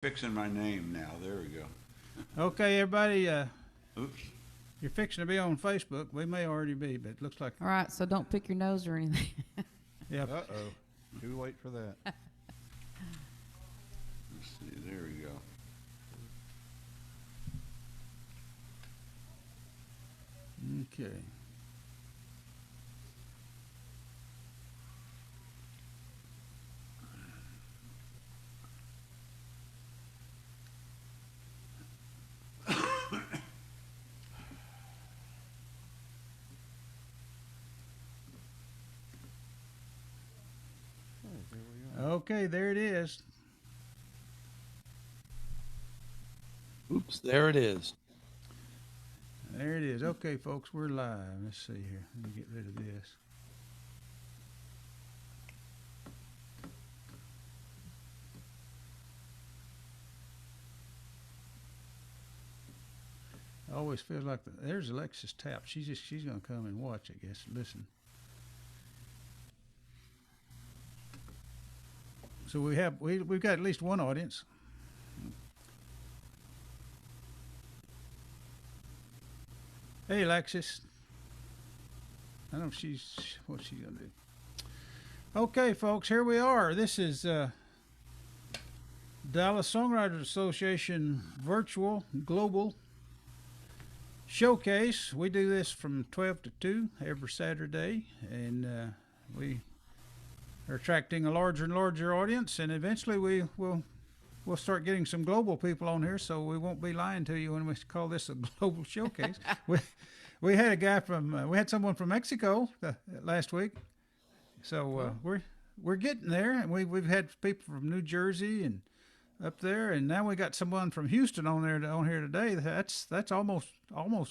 Fixing my name now. There we go. Okay, everybody, Oops. you're fixing to be on Facebook. We may already be, but it looks like. All right, so don't pick your nose or anything. Yeah. Uh-oh. Do wait for that. Let's see. There we go. Okay. Okay, there it is. Oops, there it is. There it is. Okay, folks, we're live. Let's see here. Let me get rid of this. Always feels like there's Alexis Tapp. She's gonna come and watch, I guess. Listen. So we've got at least one audience. Hey, Alexis. I don't know if what's she gonna do. Okay, folks, here we are. This is Dallas Songwriters Association Virtual Global Showcase. We do this from 12 to 2 every Saturday, and we are attracting a larger and larger audience, and eventually we'll start getting some global people on here, so we won't be lying to you when we call this a global showcase. we had a guy we had someone from Mexico last week, so we're getting there, and we've had people from New Jersey and up there, and now we got someone from Houston on here today. That's almost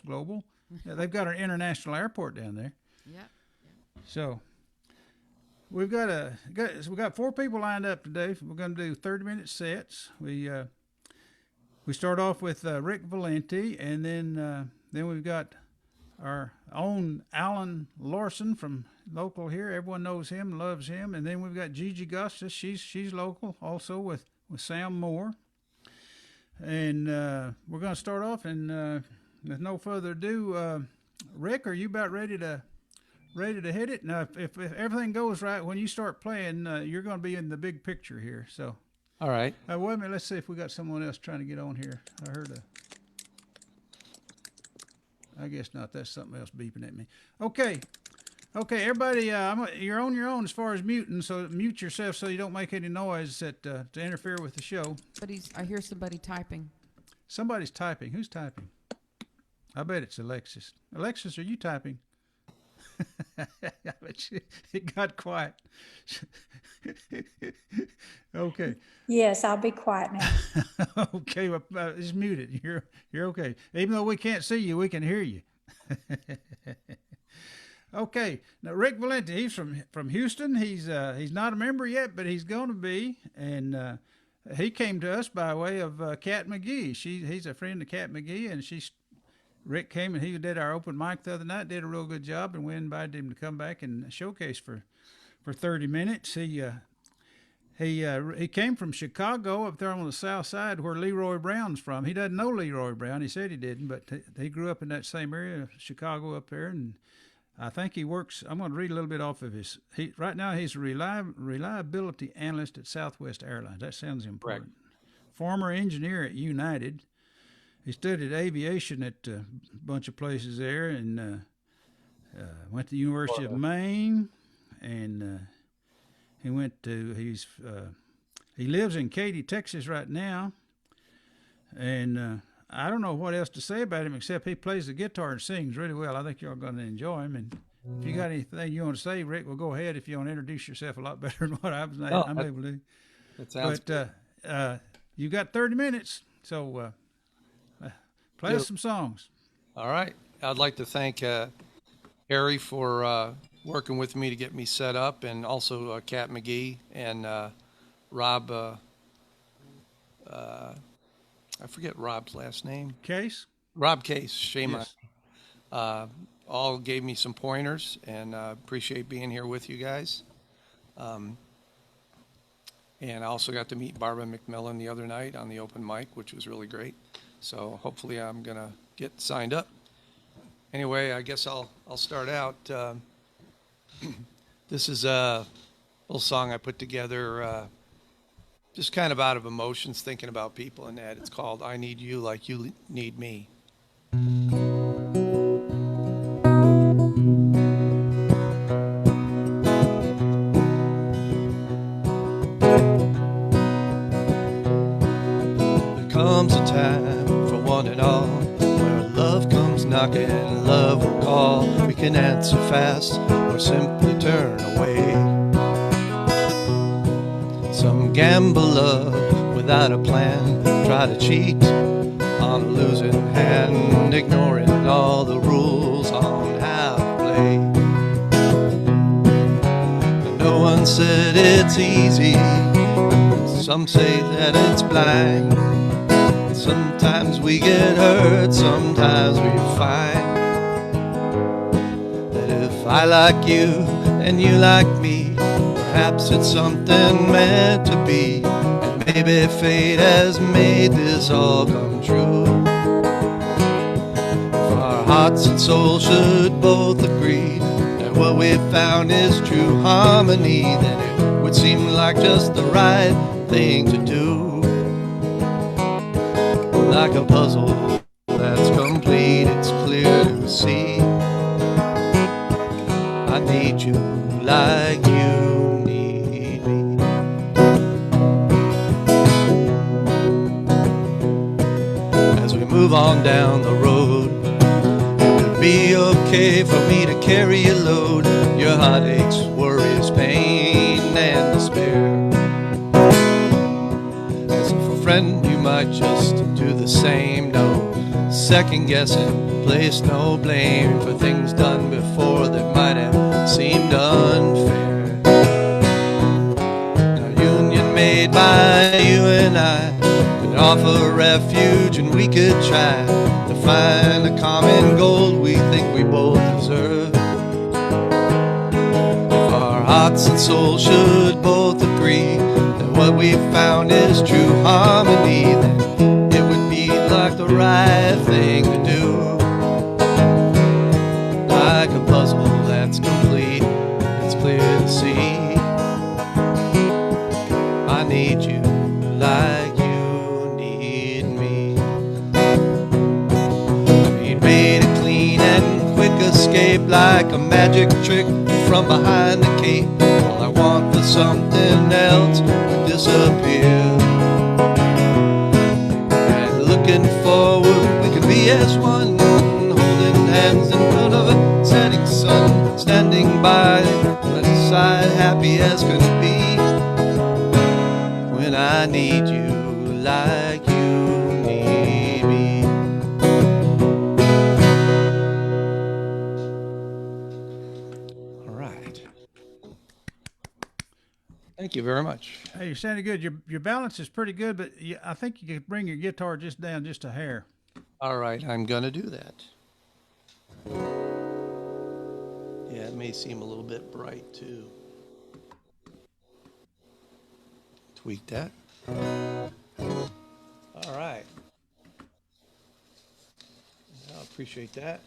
global. Yeah, they've got an international airport down there. Yeah. So we've got 4 people lined up today. We're going to do 30-minute sets. We start off with Rick Valenti, and then we've got our own Alan Larson from local here. Everyone knows him, loves him. And then we've got Gigi Gustus. She's local also with Sam Moore. And we're going to start off, and with no further ado, Rick, are you about ready to hit it? Now, if everything goes right, when you start playing, you're going to be in the big picture here. So, All right. wait a minute. Let's see if we got someone else trying to get on here. I heard I guess not. That's something else beeping at me. Okay, everybody, you're on your own as far as muting. So mute yourself so you don't make any noise to interfere with the show. But I hear somebody typing. Somebody's typing. Who's typing? I bet it's Alexis. Alexis, are you typing? It got quiet. Okay. Yes, I'll be quiet now. Okay, well, just mute it. You're okay. Even though we can't see you, we can hear you. Okay. Now Rick Valenti, he's from Houston. He's not a member yet, but he's going to be, and he came to us by way of Kat McGee. He's a friend of Kat McGee, and Rick came and he did our open mic the other night, did a real good job, and we invited him to come back and showcase for 30 minutes. He came from Chicago up there on the south side where Leroy Brown's from. He doesn't know Leroy Brown. He said he didn't, but he grew up in that same area, Chicago up there, and I think he works. I'm going to read a little bit off of right now he's a reliability analyst at Southwest Airlines. That sounds important. Correct. Former engineer at United. He studied aviation at a bunch of places there, and went to the University of Maine, and he lives in Katy, Texas right now, and I don't know what else to say about him except he plays the guitar and sings really well. I think you're going to enjoy him, and if you got anything you want to say, Rick, well, go ahead if you want to introduce yourself a lot better than what I'm able to do. That sounds good. You got 30 minutes, so play us some songs. All right. I'd like to thank Harry for working with me to get me set up, and also Kat McGee and Rob. I forget Rob's last name. Case? Rob Case. Shame Yes. all gave me some pointers, and appreciate being here with you guys. And I also got to meet Barbara McMillan the other night on the open mic, which was really great. So hopefully I'm going to get signed up. Anyway, I guess I'll start out. This is a little song I put together just kind of out of emotions, thinking about people and that. It's called I Need You Like You Need Me. There comes a time for one and all where love comes knocking, love will call. We can answer fast or simply turn away. Some gamble love without a plan, try to cheat on a losing hand, ignoring all the rules on how to play. And no one said it's easy, some say that it's blind. Sometimes we get hurt, sometimes we find that if I like you and you like me, perhaps it's something meant to be, and maybe fate has made this all come true. If our hearts and souls should both agree that what we found is true harmony, then it would seem like just the right thing to do. Like a puzzle that's complete, it's clear to see. I need you like you need me. As we move on down the road, it would be okay for me to carry your load, your heartaches, worries, pain, and despair. As a friend, you might just do the same. No second guessing, place no blame for things done before that might have seemed unfair. A union made by you and I could offer refuge, and we could try to find a common goal we think we both deserve. If our hearts and souls should both agree that what we found is true harmony, then it would be like the right thing to do. Like a puzzle that's complete, it's clear to see. I need you like you need me. We made a clean and quick escape, like a magic trick from behind the cape. All I want for something else would disappear. And looking forward, we could be as one, holding hands in front of a setting sun, standing by the side, happy as could be. When I need you like you need me. All right. Thank you very much. Hey, you're sounding good. Your balance is pretty good, but I think you could bring your guitar just down just a hair. All right, I'm gonna do that. Yeah, it may seem a little bit bright too. Tweak that. All right. I appreciate that.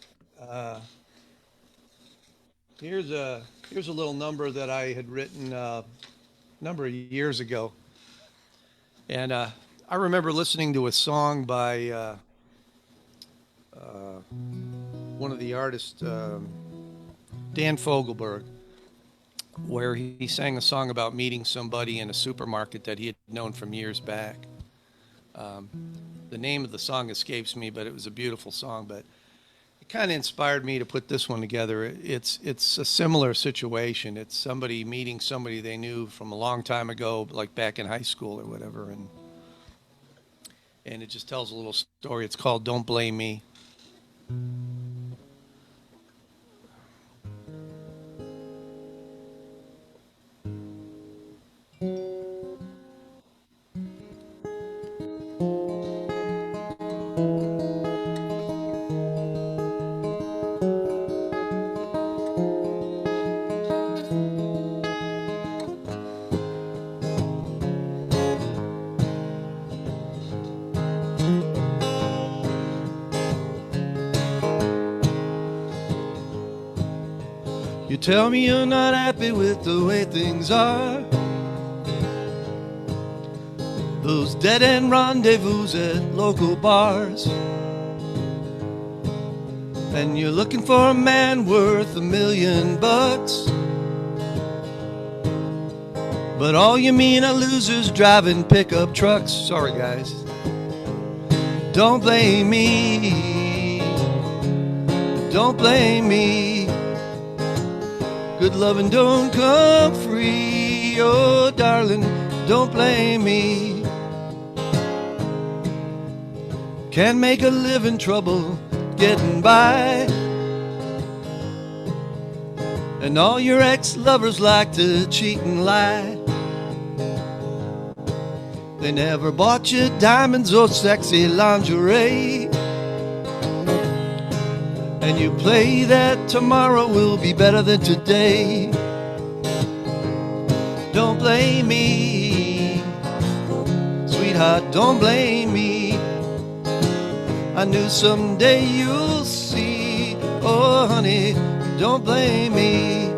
Here's a little number that I had written a number of years ago, and I remember listening to a song by one of the artists, Dan Fogelberg, where he sang a song about meeting somebody in a supermarket that he had known from years back. The name of the song escapes me, but it was a beautiful song. But it kind of inspired me to put this one together. It's a similar situation. It's somebody meeting somebody they knew from a long time ago, like back in high school or whatever, and it just tells a little story. It's called "Don't Blame Me." tell me you're not happy with the way things are. Those dead-end rendezvous at local bars. And you're looking for a man worth $1 million. But all you mean are losers driving pickup trucks. Sorry, guys. Don't blame me. Don't blame me. Good loving don't come free. Oh, darling, don't blame me. Can't make a living, trouble getting by. And all your ex-lovers like to cheat and lie. They never bought you diamonds or sexy lingerie. And you play that tomorrow will be better than today. Don't blame me, sweetheart, don't blame me. I knew someday you'll see. Oh honey, don't blame me.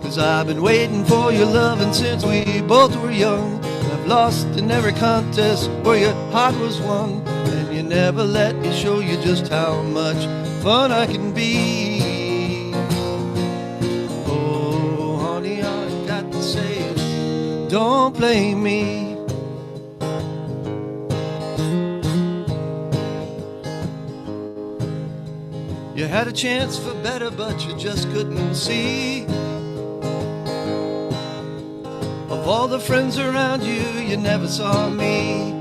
'Cause I've been waiting for your loving since we both were young. I've lost in every contest where your heart was won. And you never let me show you just how much fun I can be. Oh honey, all I got to say is don't blame me. You had a chance for better, but you just couldn't see. Of all the friends around you, you never saw me.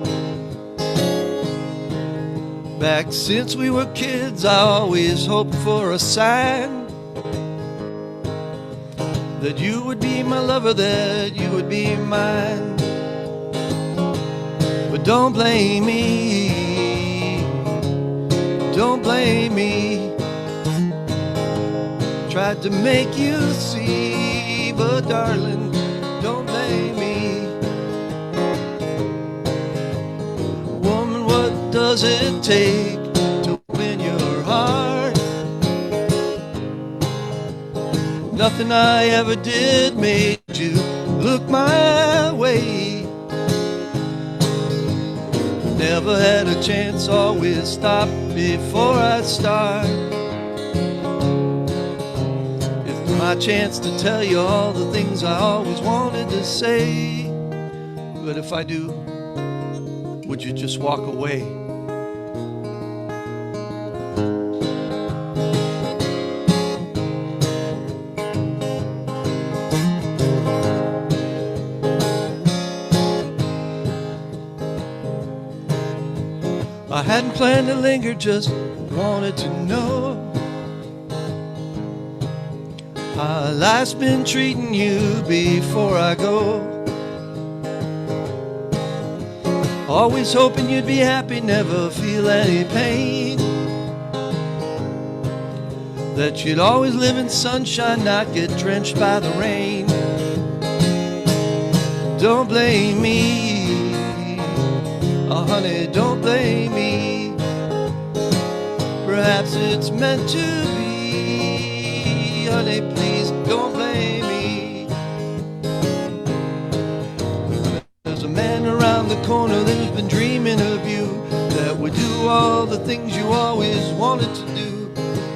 Back since we were kids, I always hoped for a sign that you would be my lover, that you would be mine. But don't blame me, don't blame me. Tried to make you see, but darling, don't blame me. Woman, what does it take to win your heart? Nothing I ever did made you look my way. Never had a chance, always stop before I start. My chance to tell you all the things I always wanted to say. But if I do, would you just walk away? I hadn't planned to linger, just wanted to know how life's been treating you before I go. Always hoping you'd be happy, never feel any pain. That you'd always live in sunshine, not get drenched by the rain. Don't blame me, oh honey, don't blame me. Perhaps it's meant to be, honey, please don't blame me. There's a man around the corner that's been dreaming of you, that would do all the things you always wanted to do.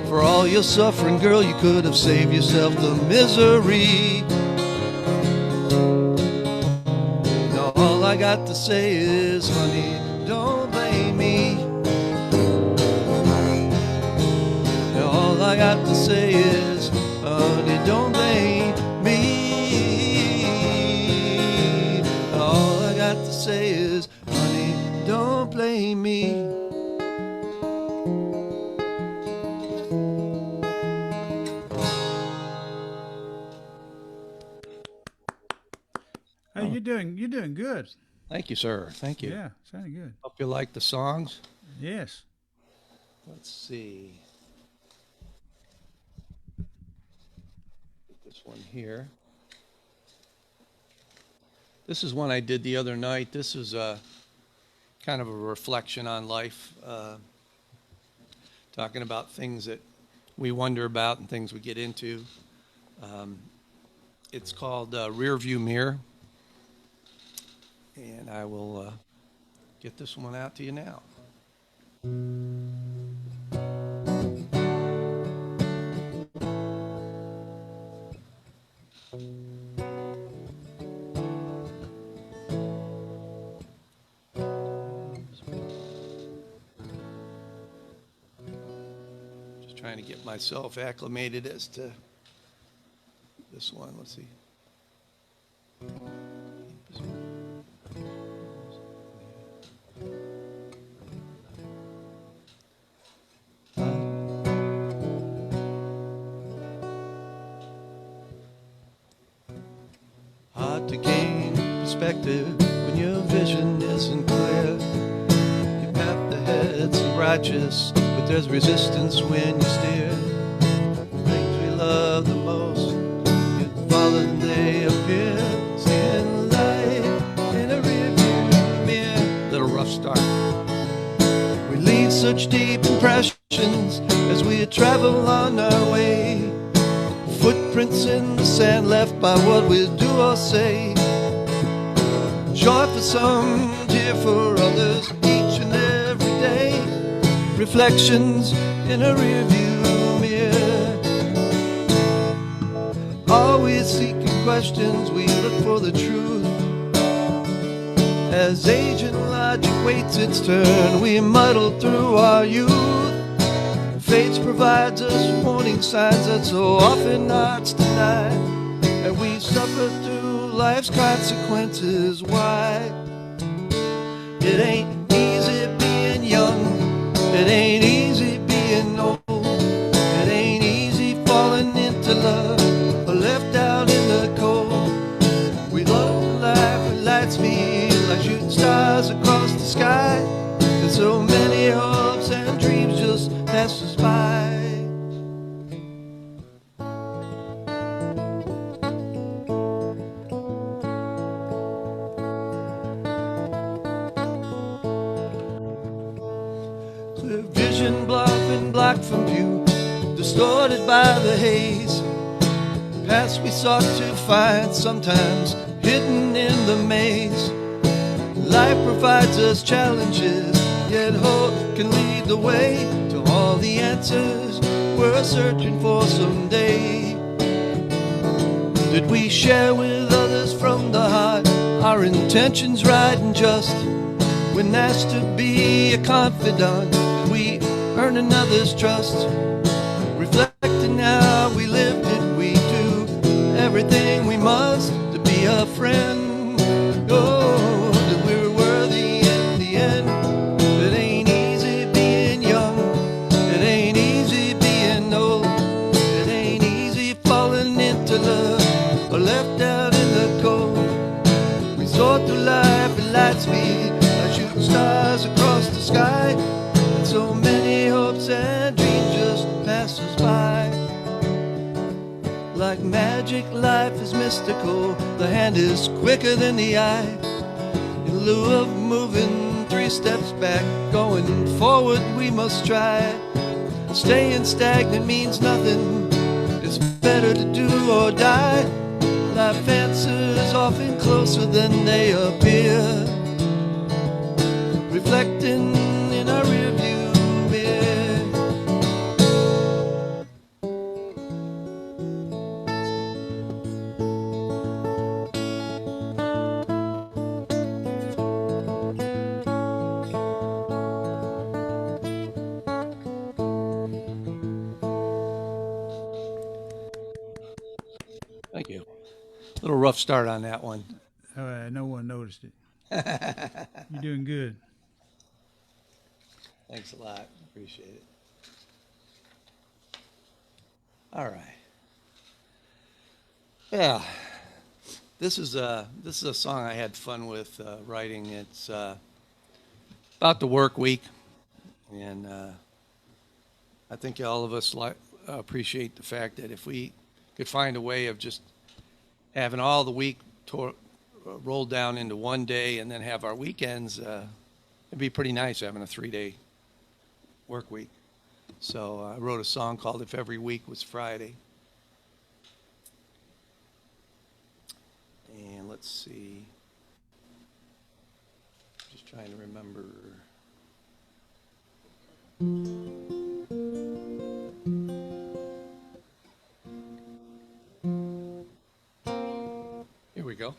For all your suffering, girl, you could have saved yourself the misery. Now all I got to say is, honey, don't blame me. Now all I got to say is, honey, don't blame me. All I got to say is, honey, don't blame me. Hey, you're doing good. Thank you, sir. Thank you. Yeah, sounding good. Hope you like the songs. Yes. Let's see. Get this one here. This is one I did the other night. This is kind of a reflection on life, talking about things that we wonder about and things we get into. It's called Rear View Mirror, and I will get this one out to you now. Just trying to get myself acclimated as to this one. Let's see. Hard to gain perspective when your vision isn't clear. You pat the heads of righteous, but there's resistance when you steer. Things we love the most get fallen and they appear. Seeing light in a rearview mirror. Little rough start. We leave such deep impressions as we travel on our way. Footprints in the sand left by what we do or say. Joy for some, tear for others, each and every day. Reflections in a rearview mirror. Always seeking questions, we look for the truth. As age and logic waits its turn, we muddle through our youth. Fate provides us warning signs that so often hearts deny, and we suffer through life's consequences. Why? It ain't easy being young, it ain't easy being old, it ain't easy falling into love or left out in the cold. We love life and lights me like shooting stars across the sky, and so many hopes and dreams just pass us by. Clear vision blocked from view, distorted by the haze. Paths we sought to find, sometimes hidden in the maze. Life provides us challenges, yet hope can lead the way to all the answers we're searching for someday. Did we share with others from the heart our intentions right and just? When asked to be a confidant, did we earn another's trust? Reflecting how we lived, did we do everything we must to be a friend? Oh, that we're worthy in the end. It ain't easy being young, it ain't easy being old, it ain't easy falling into love or left out in the cold. We soar through life at light speed like shooting stars across the sky, and so many hopes and dreams just pass us by. Like magic, life is mystical, the hand is quicker than the eye. In lieu of moving 3 steps back, going forward we must try. Staying stagnant means nothing, it's better to do or die. Life answers often closer than they appear, reflecting in our rearview mirror. Thank you. Little rough start on that one. No one noticed it. You're doing good. Thanks a lot. Appreciate it. All right. Yeah. This is a song I had fun with writing. It's about the work week, and I think all of us appreciate the fact that if we could find a way of just having all the week rolled down into one day and then have our weekends, it'd be pretty nice having a 3-day work week. So I wrote a song called If Every Week Was Friday. And let's see. Just trying to remember. Here we go.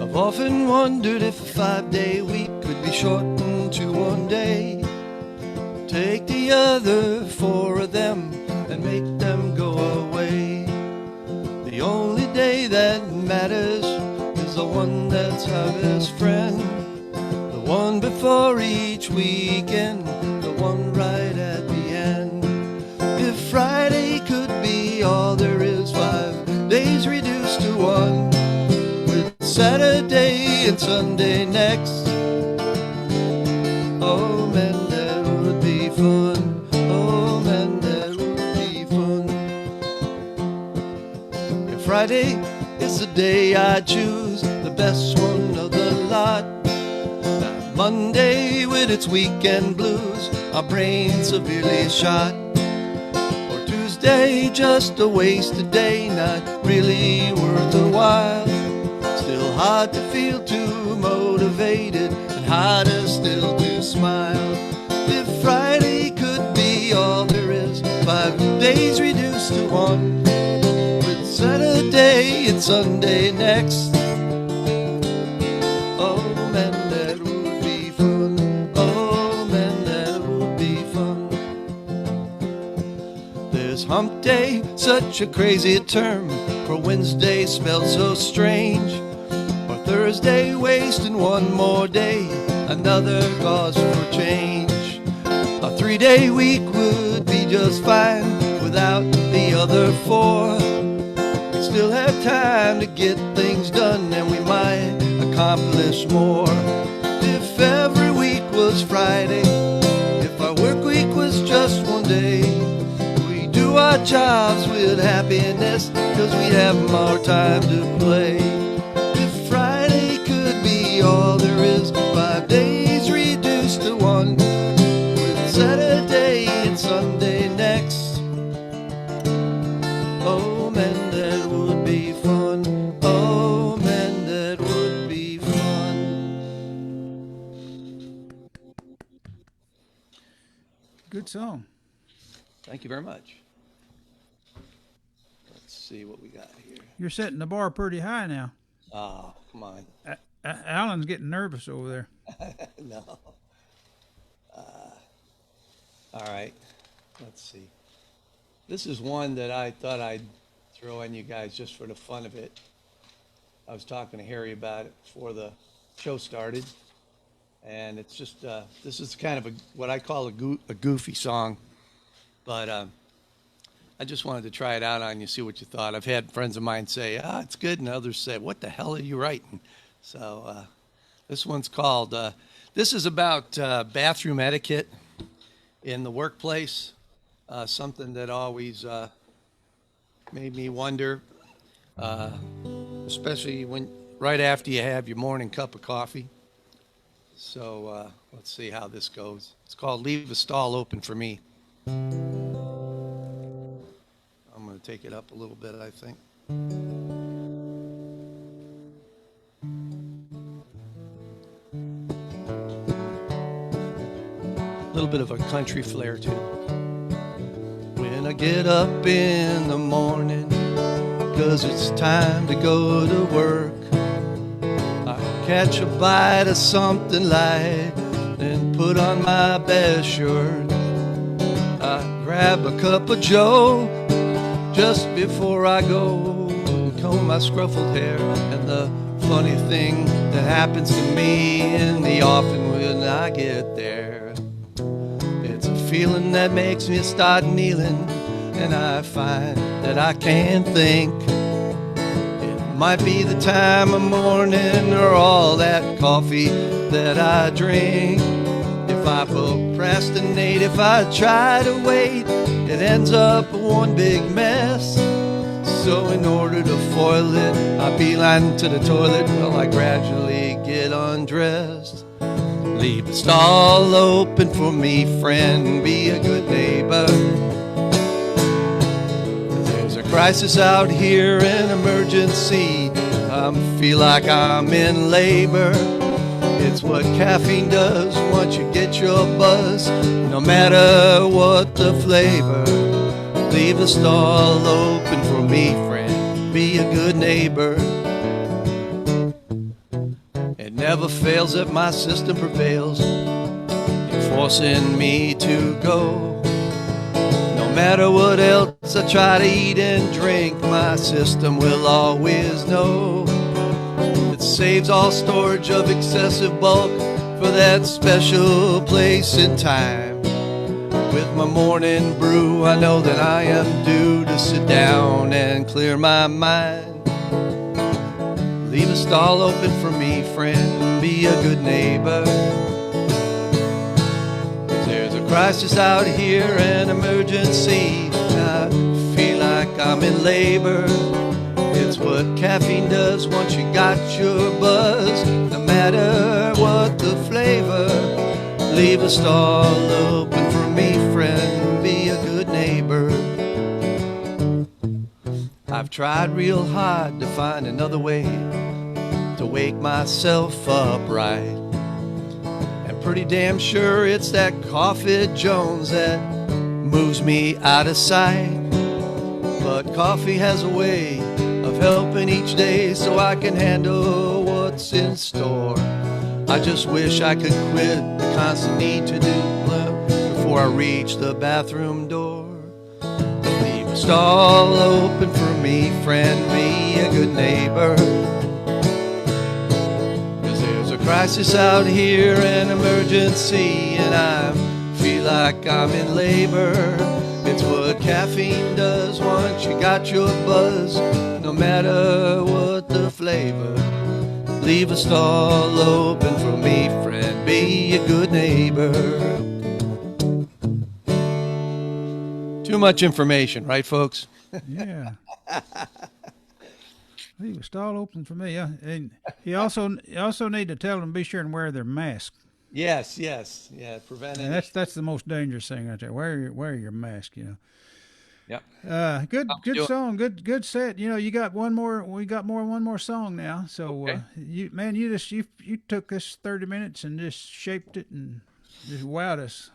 I've often wondered if a 5-day week could be shortened to 1 day. Take the other 4 of them and make them go away. The only day that matters is the one that's our best friend. The one before each weekend, the one right at the end. If Friday could be all there is, 5 days reduced to 1, with Saturday and Sunday next. Oh man, that would be fun. Oh man, that would be fun. If Friday is the day I choose, the best one of the lot. Not Monday with its weekend blues, our brain severely shot. Or Tuesday, just a wasted day, not really worth the while. Still hard to feel too motivated, and harder still to smile. If Friday could be all there is, 5 days reduced to 1, with Saturday and Sunday next. Oh man, that would be fun. Oh man, that would be fun. There's hump day, such a crazy term, for Wednesday smelled so strange. Or Thursday, wasting 1 more day, another cause for change. A 3-day week would be just fine without the other 4. We still have time to get things done, and we might accomplish more. If every week was Friday, if our work week was just 1 day, we do our jobs with happiness, 'cause we have more time to play. If Friday could be all there is, 5 days reduced to 1, with Saturday and Sunday next. Oh man, that would be fun. Oh man, that would be fun. Good song. Thank you very much. Let's see what we got here. You're setting the bar pretty high now. Oh, come on. Alan's getting nervous over there. No. All right. Let's see. This is one that I thought I'd throw on you guys just for the fun of it. I was talking to Harry about it before the show started, and it's just this is kind of what I call a goofy song, but I just wanted to try it out on you, see what you thought. I've had friends of mine say, it's good, and others say, what the hell are you writing? So this one's called, this is about bathroom etiquette in the workplace, something that always made me wonder, especially right after you have your morning cup of coffee. So let's see how this goes. It's called Leave a Stall Open for Me. I'm going to take it up a little bit, I think. A little bit of a country flair, too. When I get up in the morning, 'cause it's time to go to work, I catch a bite of something light and put on my best shirt. I grab a cup of Joe just before I go and comb my scruffled hair. And the funny thing that happens to me in the offing when I get there, it's a feeling that makes me start kneeling, and I find that I can't think. It might be the time of morning or all that coffee that I drink. If If I procrastinate, if I try to wait, it ends up one big mess. So in order to foil it, I beeline to the toilet while I gradually get undressed. Leave the stall open for me, friend, be a good neighbor. There's a crisis out here, an emergency. I feel like I'm in labor. It's what caffeine does once you get your buzz, no matter what the flavor. Leave the stall open for me, friend, be a good neighbor. It never fails that my system prevails in forcing me to go. No matter what else I try to eat and drink, my system will always know. It saves all storage of excessive bulk for that special place in time. With my morning brew, I know that I am due to sit down and clear my mind. Leave a stall open for me, friend, be a good neighbor. 'Cause there's a crisis out here, an emergency. I feel like I'm in labor. It's what caffeine does once you got your buzz, no matter what the flavor. Leave a stall open for me, friend, be a good neighbor. I've tried real hard to find another way to wake myself up right. And pretty damn sure it's that Coffee Jones that moves me out of sight. But coffee has a way of helping each day so I can handle what's in store. I just wish I could quit the constant need to do before I reach the bathroom door. Leave a stall open for me, friend, be a good neighbor. 'Cause there's a crisis out here, an emergency, and I feel like I'm in labor. It's what caffeine does once you got your buzz, no matter what the flavor. Leave a stall open for me, friend, be a good neighbor. Too much information, right, folks? Yeah. Leave a stall open for me. Yeah. And you also need to tell them be sure and wear their mask. Yes, yeah, prevent And it. that's the most dangerous thing right there. Wear your mask, you know. Yep. Good do it. song, good set. You know, you got one more. We got one more song now. So Okay. you took this 30 minutes and just shaped it and just wowed us.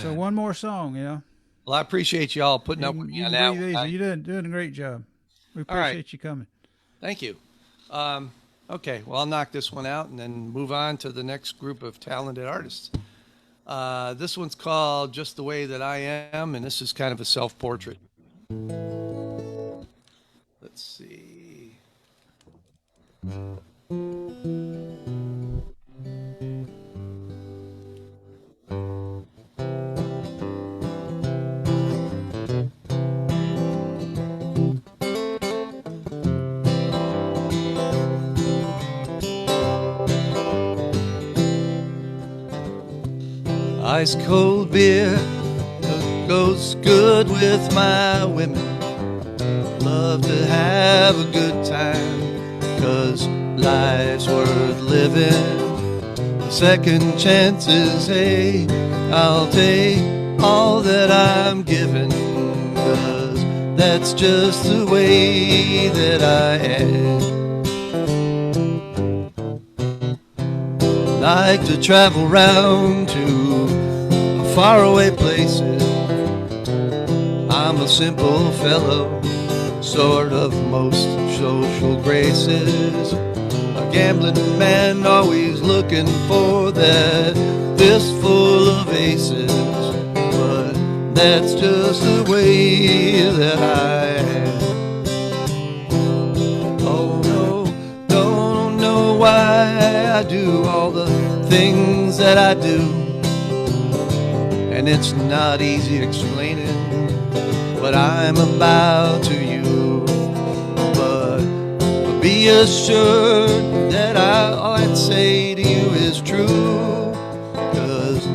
So one more song, you know. Well, I appreciate you all putting up with me You on can that breathe one. easy. You're doing a great job. We All right. appreciate you coming. Thank you. Okay, well, I'll knock this one out and then move on to the next group of talented artists. This one's called Just the Way That I Am, and this is kind of a self-portrait. Let's see. Ice cold beer goes good with my women. Love to have a good time, 'cause life's worth living. Second chances, hey, I'll take all that I'm given, 'cause that's just the way that I am. Like to travel round to faraway places. I'm a simple fellow, sort of most social graces. A gambling man always looking for that fistful of aces. But that's just the way that I am. Oh no, don't know why I do all the things that I do. And it's not easy explaining what I'm about to you. But be assured that all I'd say to you is true. 'Cause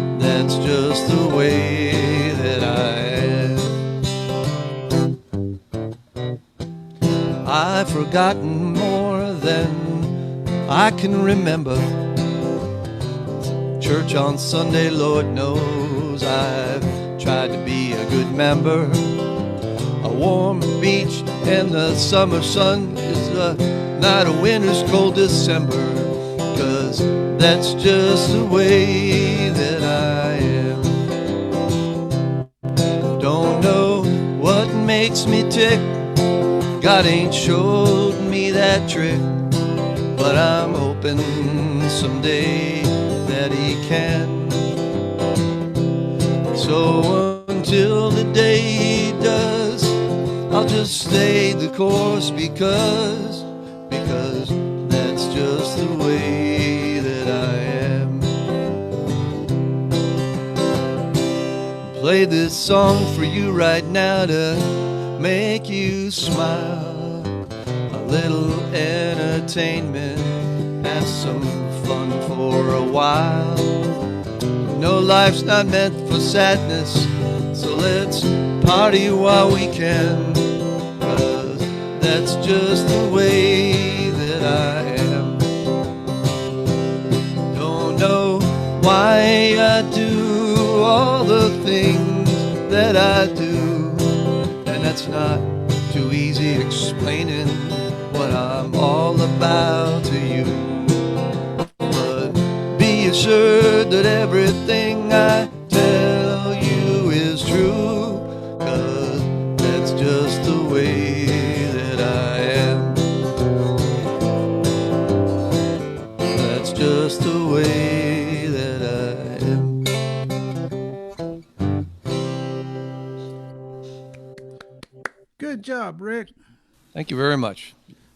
I've forgotten more than I can remember. Church on Sunday, Lord knows I've tried to be a good member. A warm beach and the summer sun is not a winter's cold December, 'cause that's just the way that I am. Don't know what makes me tick, God ain't showed me that trick, but I'm hoping someday that he can. So until the day he does, I'll just stay the course, because that's just the way that I am. Play this song for you right now to make you smile. A little entertainment, have some fun for a while. No, life's not meant for sadness, so let's party while we can, 'cause that's just the way that I am. Don't know why I do all the things that I do, and that's not too easy explaining what I'm all about to you. But be assured that everything I tell you is true, 'cause that's just the way that I am. That's just the way that I am. Good job, Rick. Thank you very much.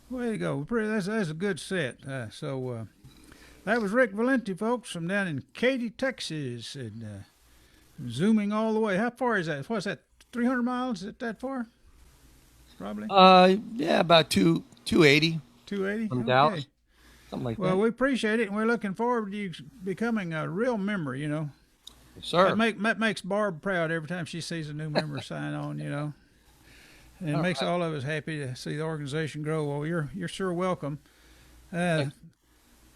Way to go. That's a good set. That was Rick Valenti, folks, from down in Katy, Texas, and zooming all the way. How far is that? What's that? 300 miles? Is it that far? Probably. Yeah, about 280 280. from Dallas, something like Well, that. we appreciate it, and we're looking forward to you becoming a real member. You know, Yes, sir. that makes Barb proud every time she sees a new member sign on. You know, and it makes all of us happy to see the organization grow. Well, you're sure welcome.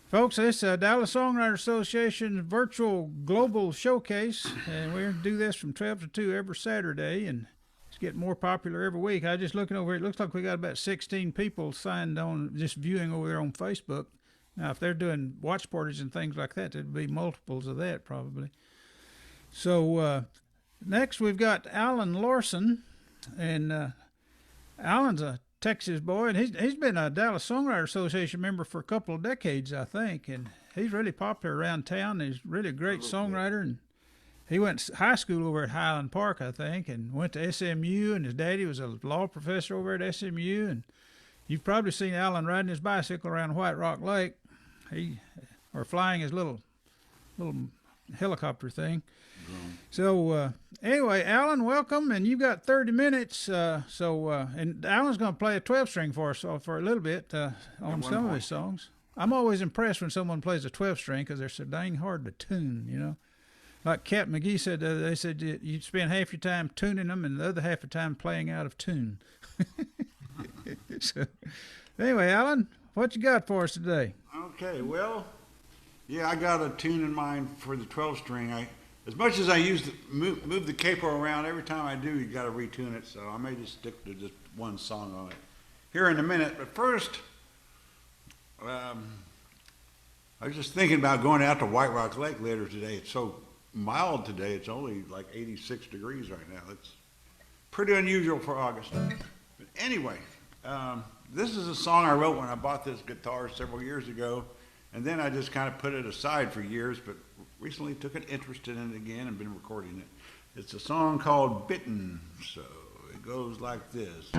Folks, this Dallas Songwriter Association virtual global showcase, and we do this from 12 to 2 every Saturday, and it's getting more popular every week. I was just looking over, it looks like we got about 16 people signed on, just viewing over there on Facebook. Now, if they're doing watch parties and things like that, there'd be multiples of that probably. So next we've got Alan Larson, and Alan's a Texas boy, and he's been a Dallas Songwriter Association member for a couple of decades, I think, and he's really popular around town. He's really a great songwriter, and he went to high school over at Highland Park, I think, and went to SMU, and his daddy was a law professor over at SMU, and you've probably seen Alan riding his bicycle around White Rock Lake, or flying his little helicopter thing. So anyway, Alan, welcome, and you've got 30 minutes. And Alan's going to play a 12-string for us for a little bit on some of his songs. I'm always impressed when someone plays a 12-string because they're so dang hard to tune, you know. Like Cat McGee said, they said you spend half your time tuning them and the other half the time playing out of tune. So, anyway, Alan, what you got for us today? Okay, well, yeah, I got a tune in mind for the 12-string. As much as I move the capo around, every time I do, you got to retune it. So I may just stick to just one song on it here in a minute. But first, I was just thinking about going out to White Rock Lake later today. It's so mild today. It's only like 86 degrees right now. It's pretty unusual for August. But anyway, this is a song I wrote when I bought this guitar several years ago. And then I just kind of put it aside for years, but recently took an interest in it again and been recording it. It's a song called Bitten, so it goes like this.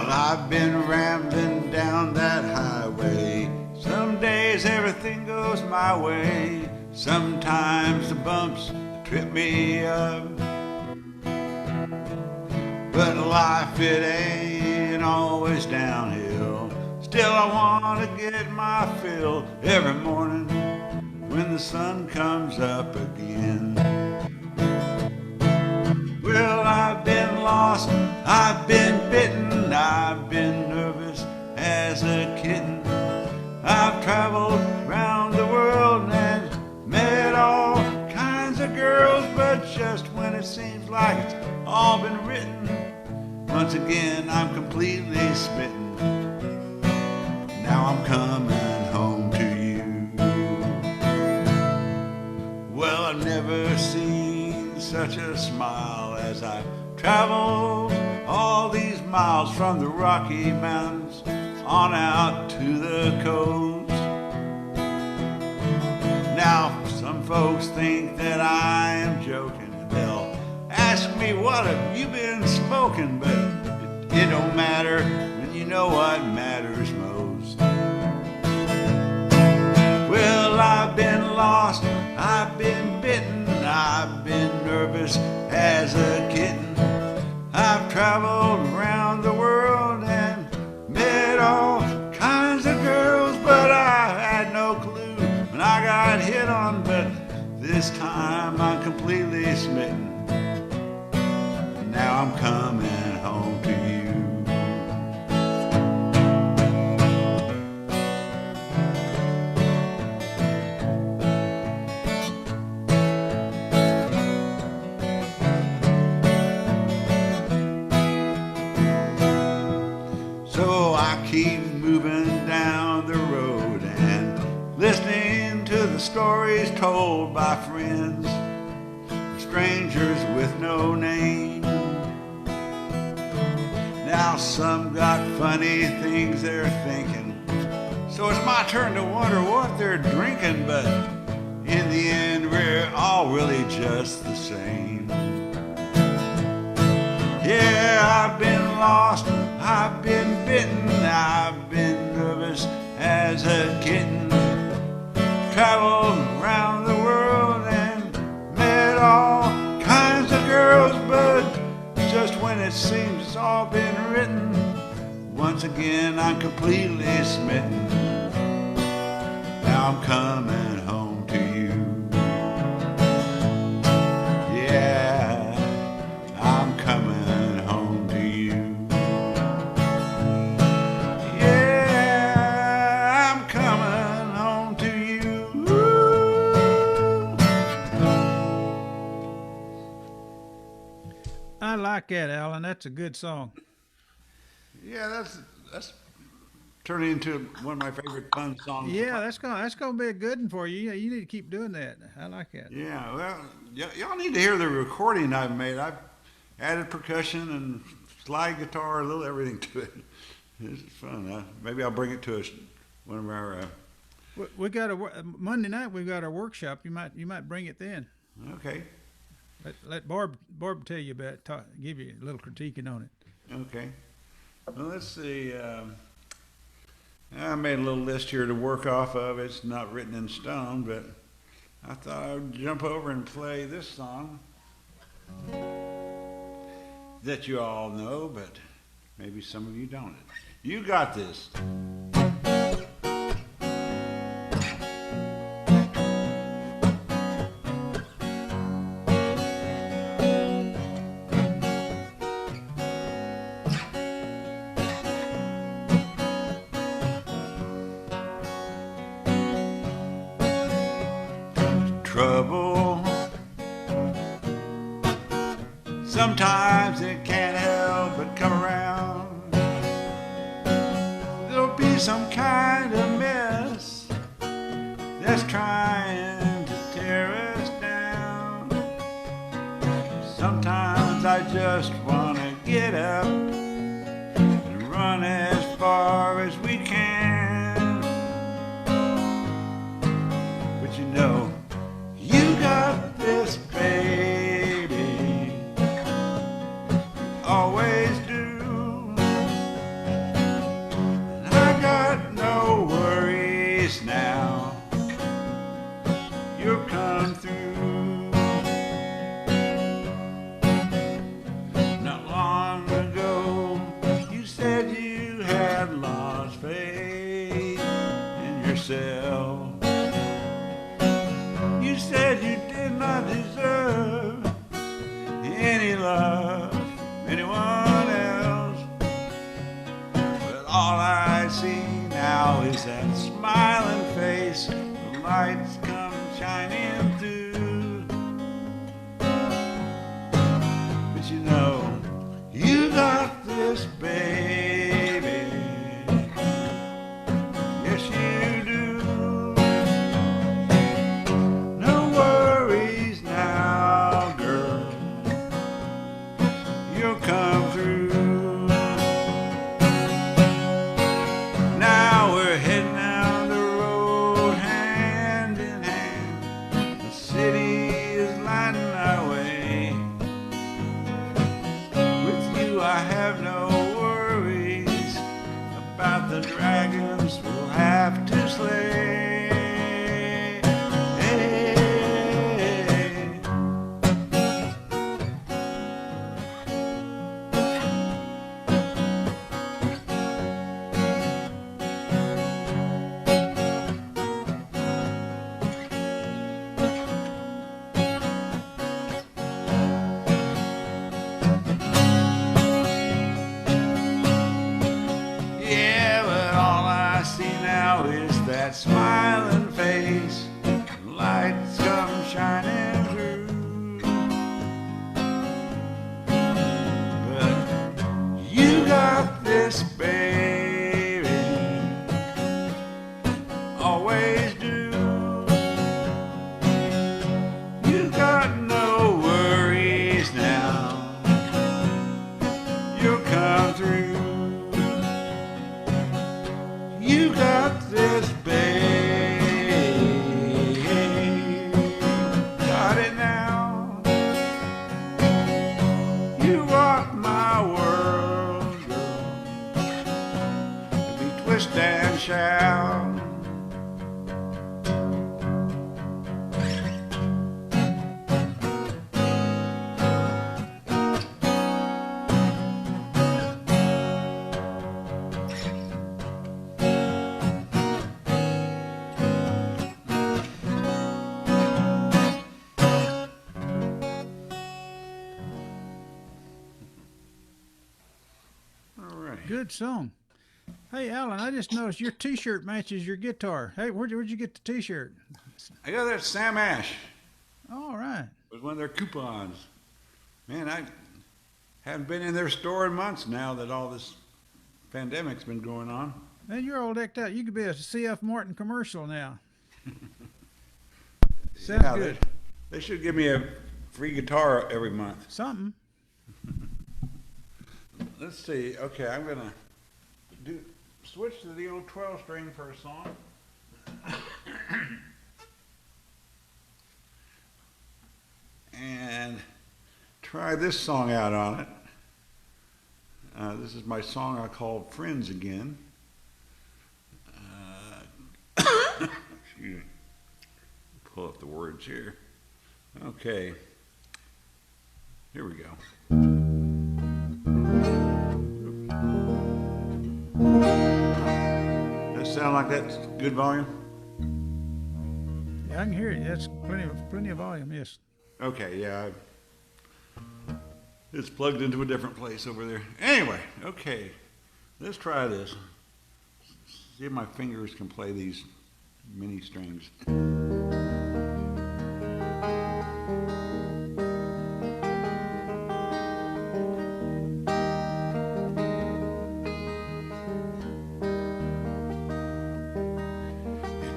I've been rambling down that highway, my way. Sometimes the bumps trip me up, but life it ain't always downhill. Still I wanna get my fill every morning when the sun comes up again. Well, I've been lost, I've been bitten, I've been nervous as a kitten. I've traveled around the world and met all kinds of girls, but just when it seems like it's all been written, once again I'm completely smitten. Now I'm coming home to you. Well, I've never seen such a smile as I traveled all these miles from the Rocky Mountains on out to the coast. Now, some folks think that I am joking. They'll ask me, what have you been smoking? But it don't matter when you know what matters most. Well, I've been lost, I've been bitten, I've been nervous as a kitten. I've traveled around the world and met all kinds of girls, but I had no clue when I got hit on. But this time I'm completely smitten. Now I'm coming home to you. So I keep moving down the road and listening to the stories told by friends, strangers with no name. Now some got funny things they're thinking, so it's my turn to wonder what they're drinking. But in the end we're all really just the same. Yeah, I've been lost, I've been bitten, I've been nervous as a kitten. Traveled around the world and met all kinds of girls, but just when it seems it's all been written, once again I'm completely smitten. Now I'm coming home to you. Yeah, I'm coming home to you. Yeah, I'm coming home to you. I like that, Alan. That's a good song. Yeah, that's turning into one of my favorite fun songs. Yeah, that's gonna be a good one for you. Yeah, you need to keep doing that. I like that. Yeah, well, y'all need to hear the recording I've made. I've added percussion and slide guitar, a little everything to it. It's fun. Maybe I'll bring it to us one of our. We got Monday night. We've got our workshop. You might bring it then. Okay, Let Barb tell you about it, give you a little critiquing on it. okay. Well, let's see. I made a little list here to work off of. It's not written in stone, but I thought I would jump over and play this song that you all know, but maybe some of you don't. You got this. Trouble, sometimes it can't help but come around. There'll be some kind of mess that's trying to tear us down. Sometimes I just want to get up and run as far as we can. But you know, you got this, baby, always do. And I got no worries now, any love from anyone else. But all I see now is that smiling face, the lights come shining through. But you know, you got this, baby. Yes, you do. No worries now, girl. You'll come through. Now we're heading down the road hand in hand. The city is lighting our way. With you I have no worries about the dragons we'll have to slay. Yeah, but all I see now is that smiling face, lights come shining through. But you got this, baby, always do. You got no worries now, you'll come through. You got this, babe. Got it now. You rock my world, girl. Let me twist and shout. All right. Good song. Hey, Alan, I just noticed your T-shirt matches your guitar. Hey, where'd you get the T-shirt? I got that Sam Ash. All right. It was one of their coupons. Man, I haven't been in their store in months now that all this pandemic's been going on. Man, you're all decked out. You could be a C.F. Martin commercial now. Sounds Yeah, good. they should give me a free guitar every month. Something. Let's see. Okay, I'm gonna switch to the old 12 string for a song. And try this song out on it. This is my song I called Friends Again. Excuse me. Pull up the words here. Okay. Here we go. Does that sound like that's good volume? Yeah, I can hear it. That's plenty of volume. Yes. Okay, yeah. It's plugged into a different place over there. Anyway, okay. Let's try this. See if my fingers can play these mini strings.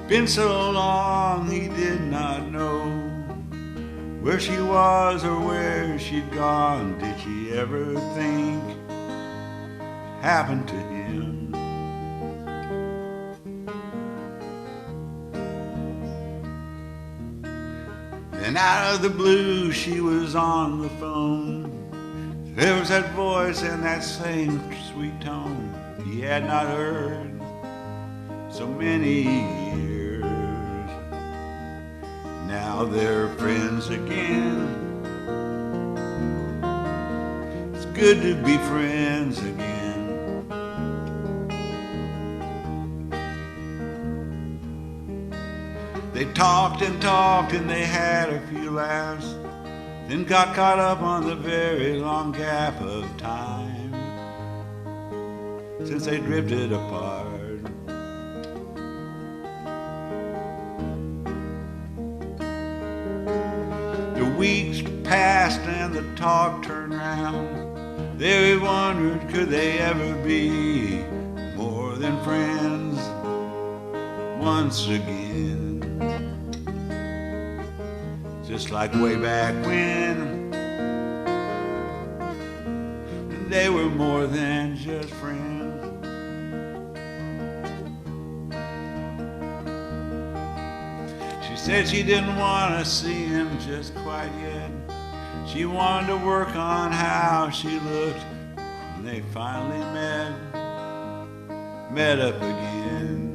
Been so long he did not know where she was or where she'd gone. Did she ever think it happened to him? Then out of the blue she was on the phone. There was that voice and that same sweet tone he had not heard so many years. Now they're friends again. It's good to be friends again. They talked and talked and they had a few laughs. then got caught up on the very long gap of time since they drifted apart. The weeks passed and the talk turned round. They wondered, could they ever be more than friends once again? Just like way back when they were more than just friends. She said she didn't want to see him just quite yet. She wanted to work on how she looked when they finally met up again.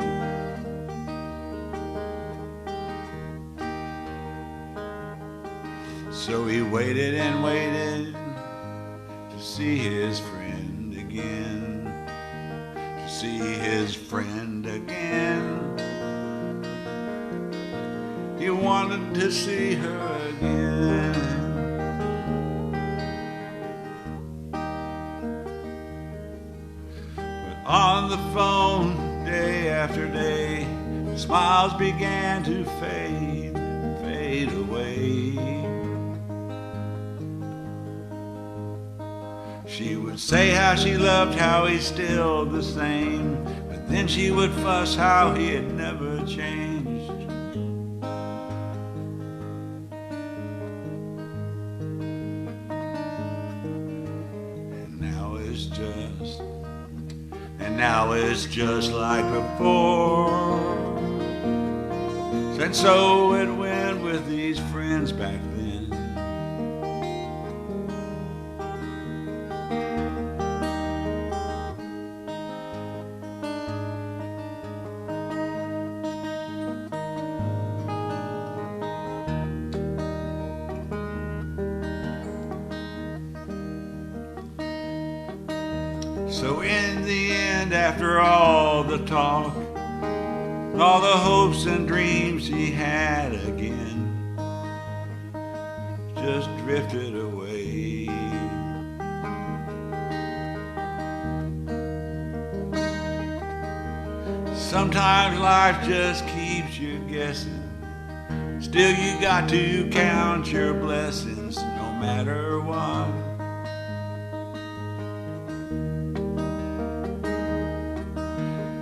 So he waited and waited to see his friend again, to see his friend again. He wanted to see her again. But on the phone, day after day, smiles began to fade away. She would say how she loved how he's still the same, but then she would fuss how he had never changed. And now it's just like before. And so it went with these friends back then. So in the end, after all the talk, all the hopes and dreams he had again just drifted away. Sometimes life just keeps you guessing. Still you got to count your blessings no matter what.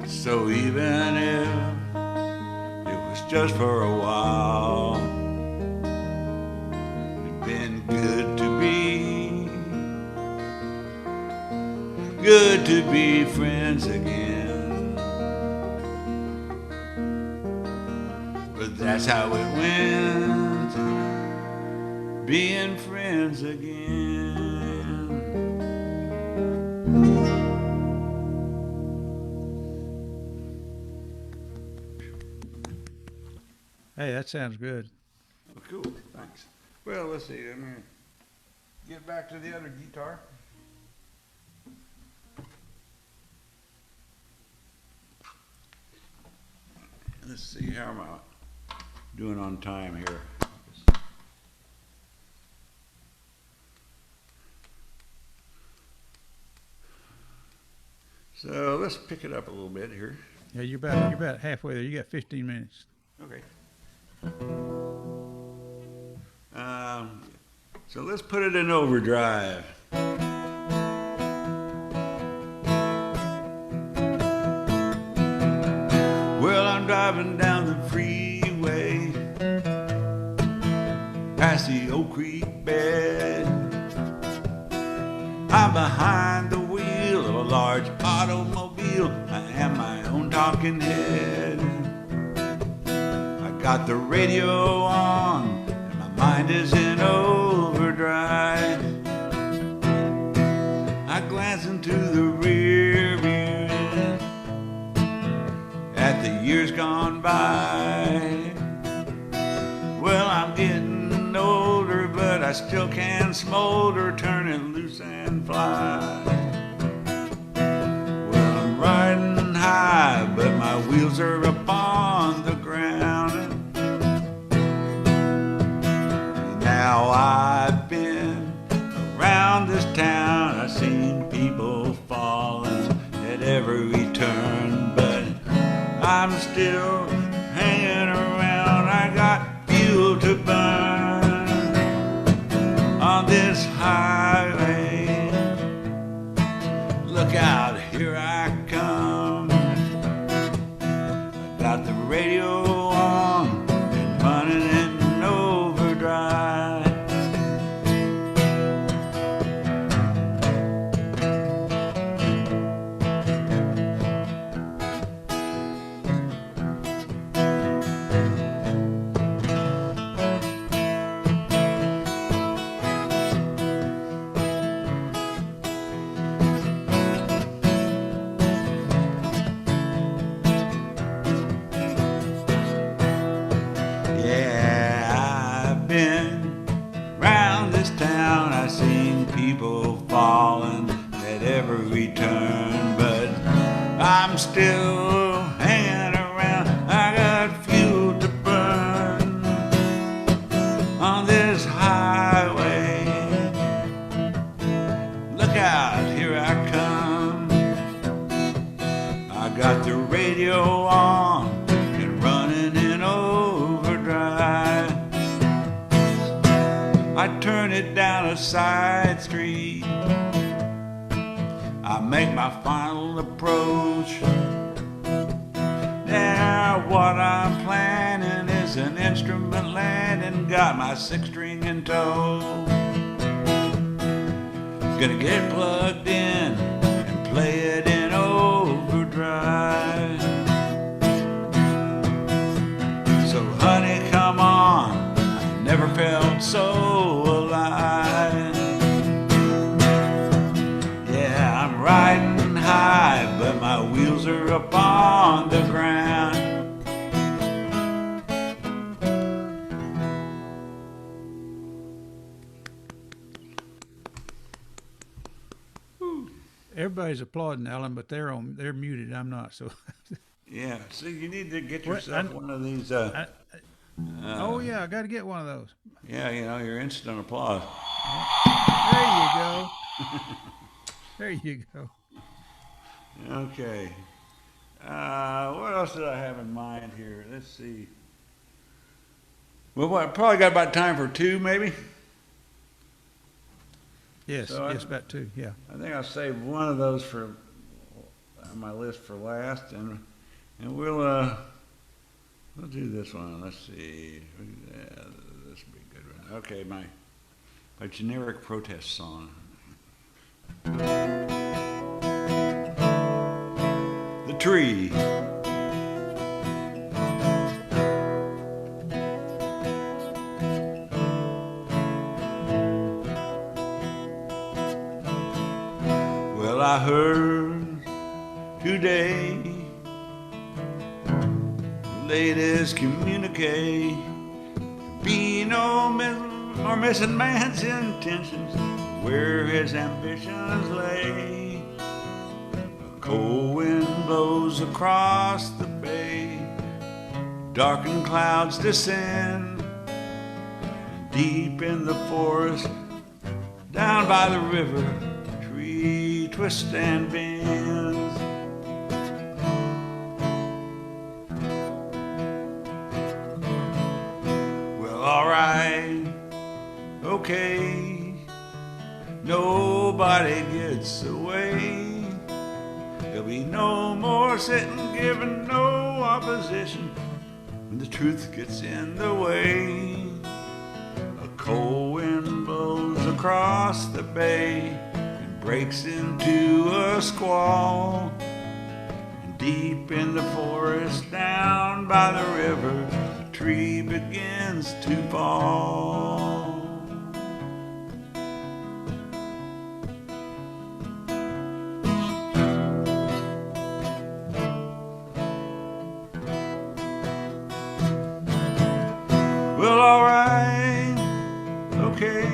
So even if it was just for a while, it'd been good to be friends again. But that's how it went, being friends again. Hey, that sounds good. Well, cool, thanks. Well, let's see, I'm gonna get back to the other guitar. Let's see, how am I doing on time here? So let's pick it up a little bit here. Yeah, you're about halfway there. You got 15 minutes. Okay. So let's put it in overdrive. Well, I'm driving down the freeway past the Oak Creek bed. I'm behind the wheel of a large automobile. I am my own talking head. I got the radio on and my mind is in overdrive. I glance into the rear view at the years gone by. Well, I'm getting older, but I still can smolder, turning loose and fly. Well, I'm riding high, but my wheels are upon the ground. Now I've round this town, I've seen people falling at every turn, but I'm still hanging around. I got fuel to burn on this highway. Look out, here I come. I got the radio on and running in overdrive. Yeah, I've been round this town. I've seen people falling at every turn, but I'm still hanging around. I got fuel to burn on this highway. Look out, here I come. I got the radio on and running in overdrive. I turn it down a side street. I make my final approach. Now what I'm planning is an instrument landing. Got my 6-string in tow. Gonna get plugged in and play it in overdrive. So honey, come on, I never felt so alive. Yeah, I'm riding high, but my wheels are up on the ground. Everybody's applauding Alan, but they're muted. I'm not. So. Yeah, so you need to get What? yourself one of these, Oh yeah, I got to get one of those. yeah, you know, your instant applause. There you go. There you go. Okay. What else did I have in mind here? Let's see. Well, what, probably got about time for 2, maybe? Yes, So yes, about 2. Yeah. I think I'll save one of those for on my list for last, and we'll do this one. Let's see. Yeah, this will be a good one. Okay, my generic protest song. The Tree. Well, I heard today latest communique, be no or missing man's intentions, where his ambitions lay. A cold wind blows across the bay, darkened clouds descend, deep in the forest, down by the river, tree twists and bends. Alright, okay, nobody gets away. There'll be no more sitting, giving no opposition when the truth gets in the way. A cold wind blows across the bay and breaks into a squall. And deep in the forest, down by the river, tree begins to fall. Well, alright, okay.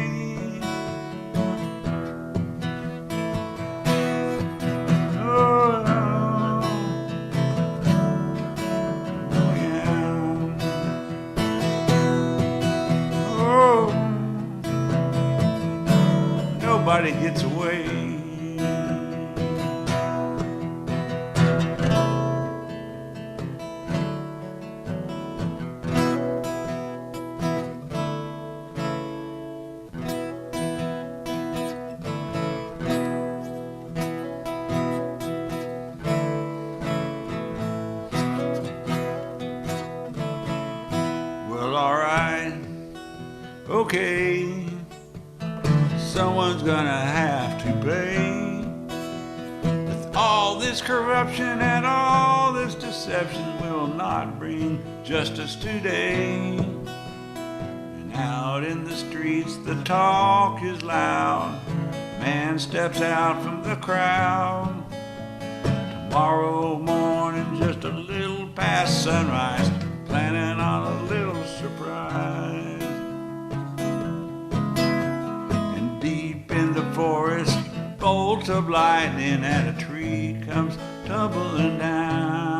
Oh, nobody gets away. Well, alright, okay, someone's gonna have to pay. With all this corruption and all this deception will not bring justice today. And out in the streets the talk is loud, man steps out from the crowd. Tomorrow morning, just a little past sunrise, planning on a little surprise. And deep in the forest, bolt of lightning and a tree comes tumbling down.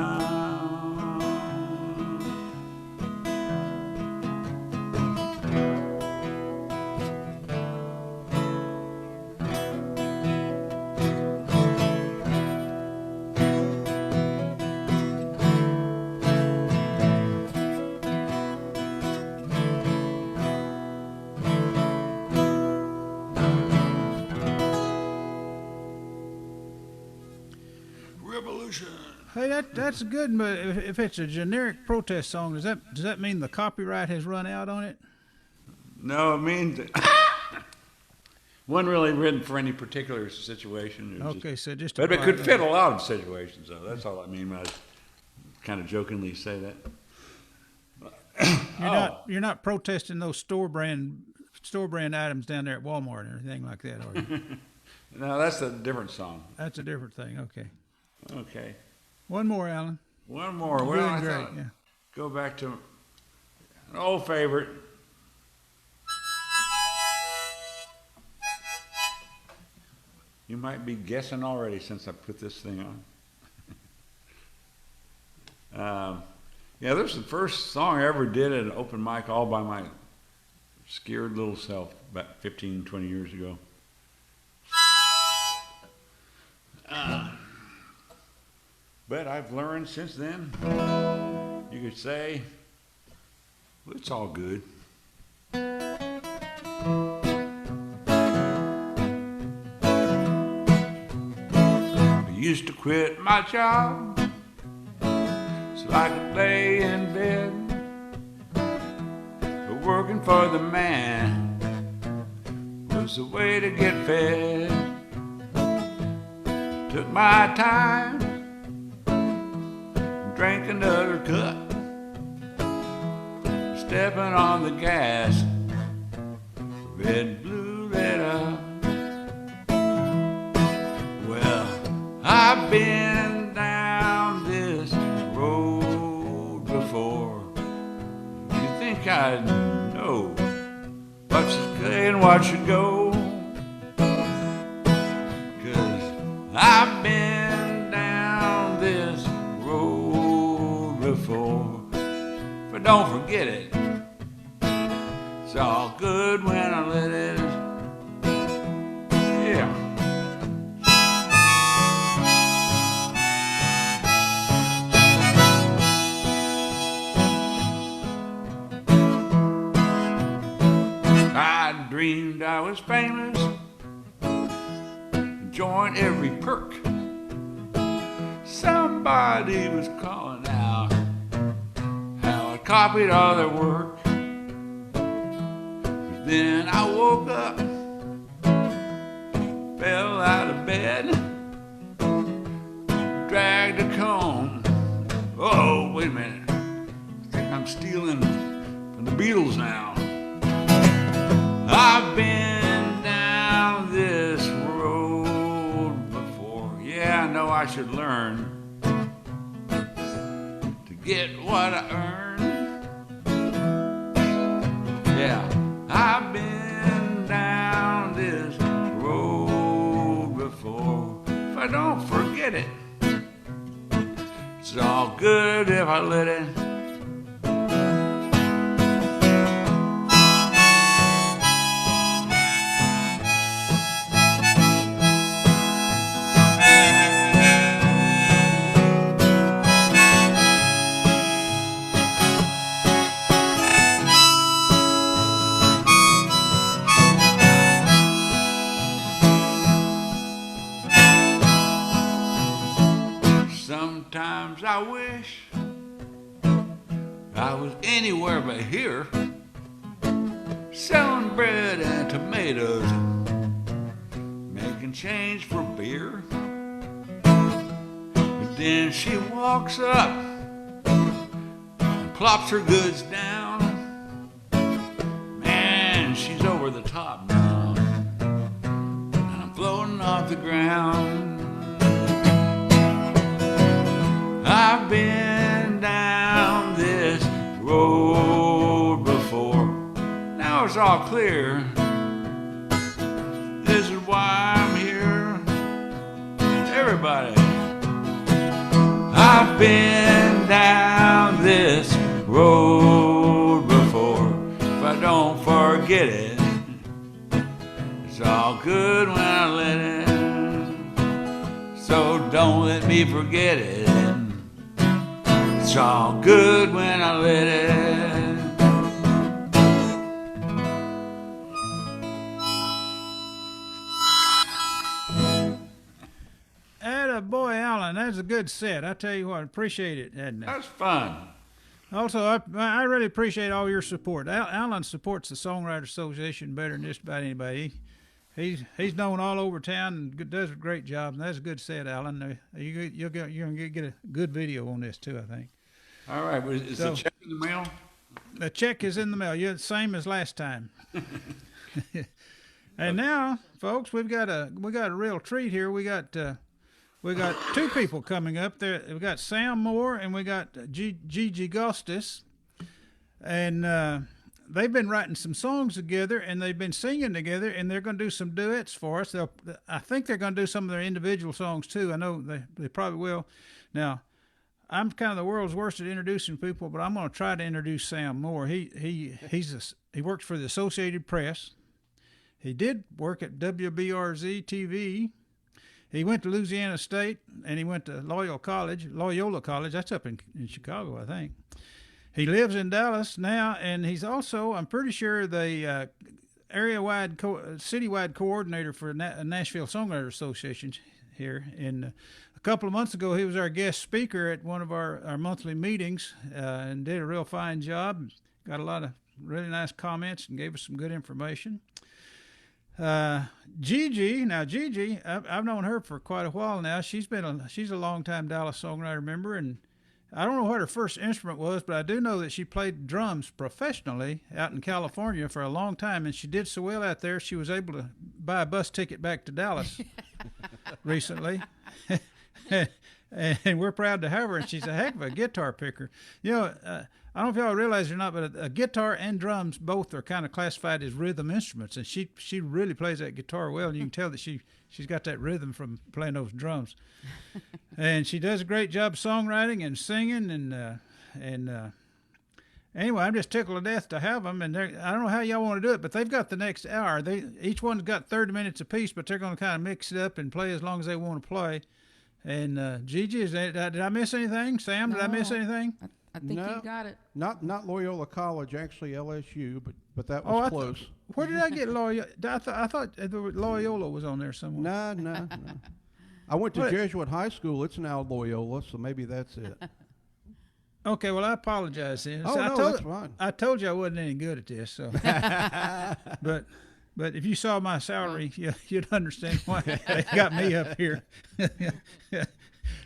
Revolution. Hey, that's good, but if it's a generic protest song, does that mean the copyright has run out on it? No, it means wasn't really written for any particular situation. It was Okay, so just but it apply could that. fit a lot of situations, though. That's all I mean when I kind of jokingly say that. You're not protesting those store brand items down there at Walmart or anything like that, are you? No, that's a different song. That's a different thing. Okay, Okay. one more, Alan. One more. You're Well, doing I great. thought Yeah. go back to an old favorite. You might be guessing already since I put this thing on. Yeah, this is the first song I ever did at an open mic all by my scared little self about 15, 20 years ago. But I've learned since then, you could say, well, it's all good. I used to quit my job so I could lay in bed. But working for the man was the way to get fed. Took my time, drank another cup, stepping on the gas, red, blue, red up. Well, I've been down this road before. You think I'd know what should stay and what should go? 'Cause I've been down this road before. But don't forget it, it's all good when I let it. Yeah. I dreamed I was famous, enjoying every perk. Somebody was calling out how I copied all their work. But then I woke up, fell out of bed, dragged a comb. Oh, wait a minute. I think I'm stealing from the Beatles now. I've been down this road before. Yeah, I know I should learn to get what I earn. Yeah, I've been down this road before. If I don't forget it, it's all good if I let it. Sometimes I wish I was anywhere but here, selling bread and tomatoes, making change for beer. But then she walks up and plops her goods down. Man, she's over the top now, and I'm floating off the ground. I've been down this road before. Now it's all clear. This is why I'm here. Everybody. I've been down this road before. If I don't forget it, it's all good when I let it. So don't let me forget it. It's all good when I let it. Boy, Alan, that's a good set. I tell you what, I appreciate it. And That's fun. also, I really appreciate all your support. Alan supports the Songwriter Association better than just about anybody. He's known all over town and does a great job. And that's a good set, Alan. You're gonna get a good video on this too, I think. All right, is the check in the mail? The check is in the mail. You're the same as last time. And now, folks, we got a real treat here. We got two people coming up there. We got Sam Moore and we got Gigi Gostis, and they've been writing some songs together and they've been singing together, and they're going to do some duets for us. I think they're going to do some of their individual songs too. I know they probably will. Now, I'm kind of the world's worst at introducing people, but I'm going to try to introduce Sam Moore. He works for the Associated Press. He did work at WBRZ TV. He went to Louisiana State, and he went to Loyola College. That's up in Chicago, I think. He lives in Dallas now, and he's also, I'm pretty sure, the citywide coordinator for Nashville Songwriter Association here. And a couple of months ago, he was our guest speaker at one of our monthly meetings and did a real fine job. Got a lot of really nice comments and gave us some good information. Gigi, I've known her for quite a while now. She's a long-time Dallas Songwriter member, and I don't know what her first instrument was, but I do know that she played drums professionally out in California for a long time, and she did so well out there, she was able to buy a bus ticket back to Dallas recently. And we're proud to have her, and she's a heck of a guitar picker. You know, I don't know if y'all realize it or not, but a guitar and drums both are kind of classified as rhythm instruments, and she really plays that guitar well, and you can tell that she's got that rhythm from playing those drums. And she does a great job songwriting and singing, and anyway, I'm just tickled to death to have them, and I don't know how y'all want to do it, but they've got the next hour. Each one's got 30 minutes apiece, but they're going to kind of mix it up and play as long as they want to play. And Gigi, did I miss anything? Sam, did I miss anything? I think you got it. Not Loyola College, actually LSU, but that was close. Where did I get Loyola? I thought Loyola was on there somewhere. No. I went to Jesuit High School. It's now Loyola, so maybe that's it. Okay, well, I apologize then. Oh, no, that's fine. I told you I wasn't any good at this, so. But if you saw my salary, you'd understand why they got me up here.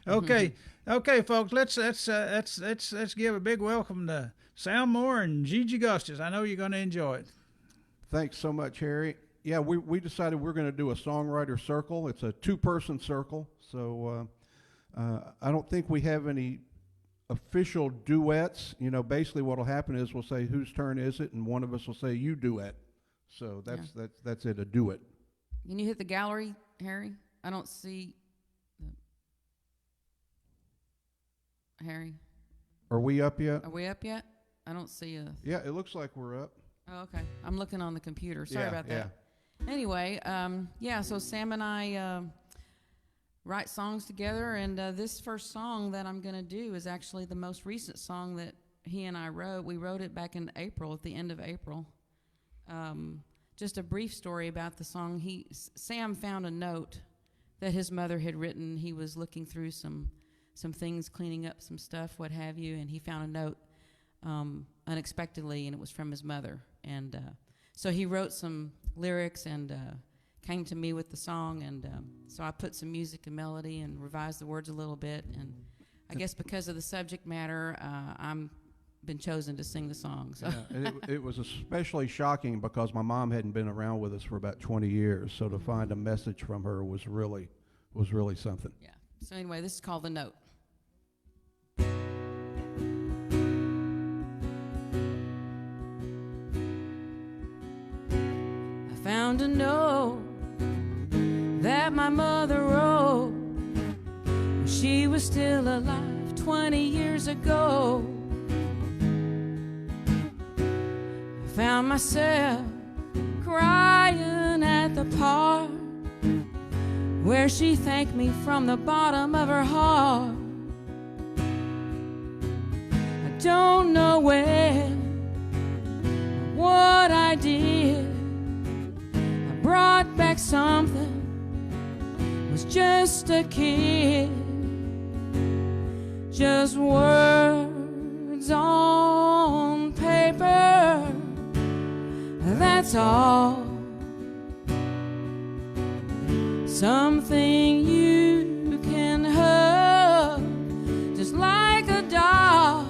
Okay, folks. Let's give a big welcome to Sam Moore and Gigi Gustis. I know you're going to enjoy it. Thanks so much, Harry. Yeah, we decided we're going to do a songwriter circle. It's a two-person circle, so I don't think we have any official duets. You know, basically what will happen is we'll say, whose turn is it, and one of us will say, you duet. So that's it, a duet. Can you hit the gallery, Harry? I don't see Harry. Are we up yet? Are we up yet? I don't see a. Yeah, it looks like we're up. Oh, okay. I'm looking on the computer. Sorry about that. Anyway, so Sam and I write songs together, and this first song that I'm going to do is actually the most recent song that he and I wrote. We wrote it back in April, at the end of April. Just a brief story about the song. Sam found a note that his mother had written. He was looking through some some things, cleaning up some stuff, what have you, and he found a note unexpectedly, and it was from his mother. And so he wrote some lyrics and came to me with the song, and so I put some music and melody and revised the words a little bit. And I guess because of the subject matter, I'm been chosen to sing the song. So. Yeah, and it was especially shocking because my mom hadn't been around with us for about 20 years, so to find a message from her was really something. Yeah. So anyway, this is called The Note. I found a note that my mother wrote when she was still alive 20 years ago. I found myself crying at the part where she thanked me from the bottom of her heart. I don't know when or what I did. I brought back something, was just a kid. Just words on paper, that's all. Something you can hug, just like a doll.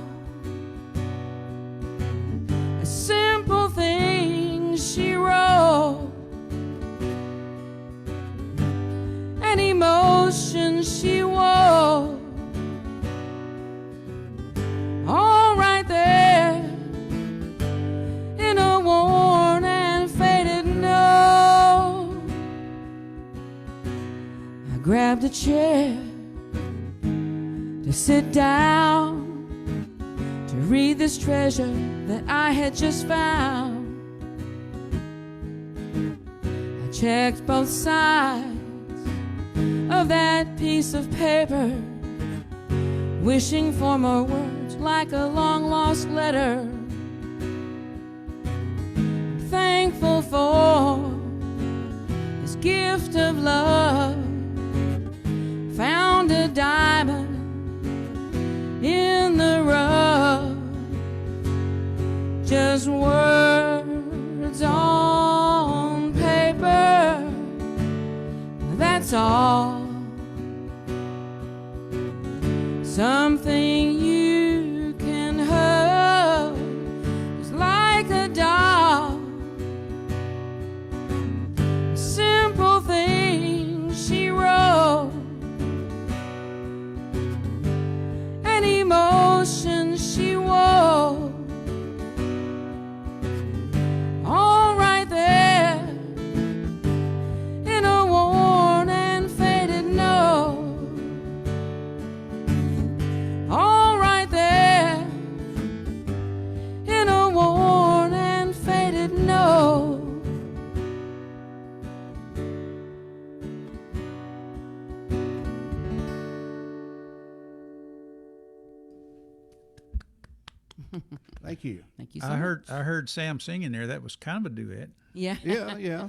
A simple thing she wrote, an emotion she wore, all right there in a worn and faded note. I grabbed a chair to sit down to read this treasure that I had just found. I checked both sides of that piece of paper, wishing for more words like a long-lost letter. I'm thankful for this gift of love. Found a diamond in the rough. Just words on paper, that's all. Something you can hug, just like a doll. A simple thing she wrote, an emotion she wore, all right there in a worn and faded note. All right there in a worn and faded note. Thank you. Thank you so I much. heard Sam singing there. That was kind of a duet. Yeah. Yeah.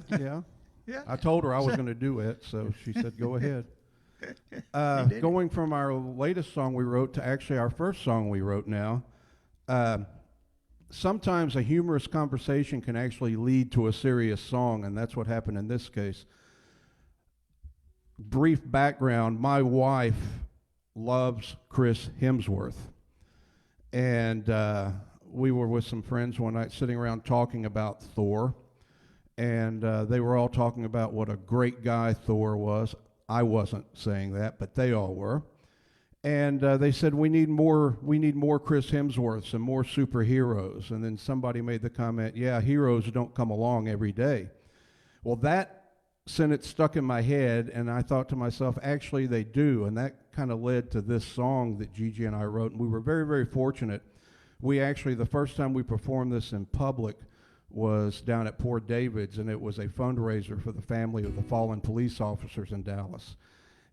Yeah. I told her I was going to do it, so she said, go ahead. Going from our latest song we wrote to actually our first song we wrote now, sometimes a humorous conversation can actually lead to a serious song, and that's what happened in this case. Brief background, my wife loves Chris Hemsworth. And we were with some friends one night sitting around talking about Thor, and they were all talking about what a great guy Thor was. I wasn't saying that, but they all were. And they said, we need more Chris Hemsworths and more superheroes. And then somebody made the comment, yeah, heroes don't come along every day. Well, that sentence stuck in my head, and I thought to myself, actually they do. And that kind of led to this song that Gigi and I wrote. And we were very, very fortunate. We actually, the first time we performed this in public was down at Port David's, and it was a fundraiser for the family of the fallen police officers in Dallas.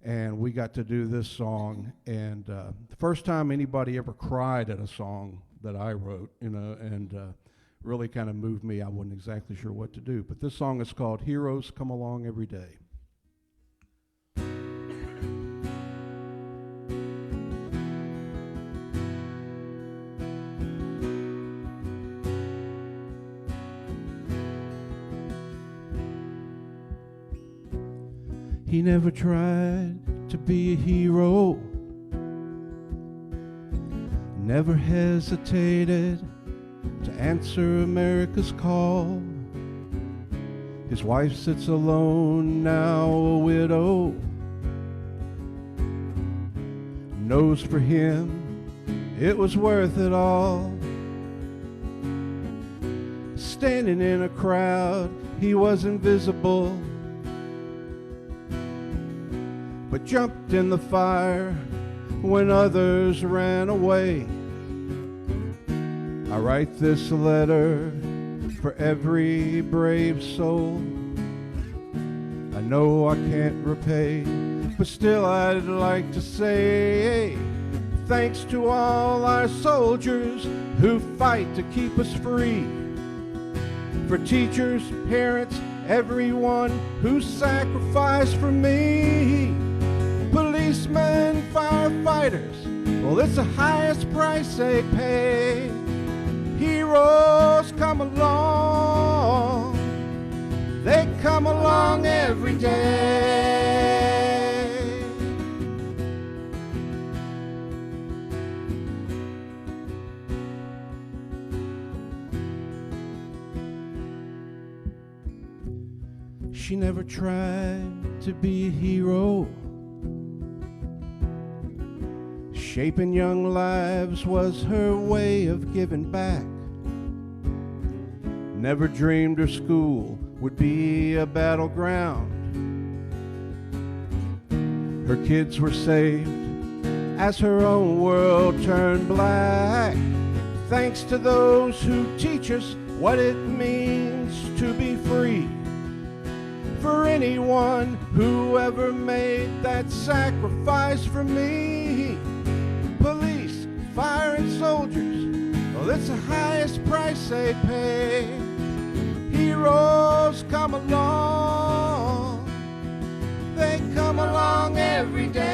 And we got to do this song, and the first time anybody ever cried at a song that I wrote, and really kind of moved me. I wasn't exactly sure what to do. But this song is called Heroes Come Along Every Day. He never tried to be a hero, never hesitated to answer America's call. His wife sits alone, now a widow, knows for him it was worth it all. Standing in a crowd, he was invisible, but jumped in the fire when others ran away. I write this letter for every brave soul. I know I can't repay, but still I'd like to say thanks to all our soldiers who fight to keep us free. For teachers, parents, everyone who sacrificed for me. Policemen, firefighters, well, it's the highest price they pay. Heroes come along, they come along every day. She never tried to be a hero. Shaping young lives was her way of giving back. Never dreamed her school would be a battleground. Her kids were saved as her own world turned black. Thanks to those who teach us what it means to be free. For anyone who ever made that sacrifice for me. Police, fire, and soldiers, well, it's the highest price they pay. Heroes come along, they come along every day.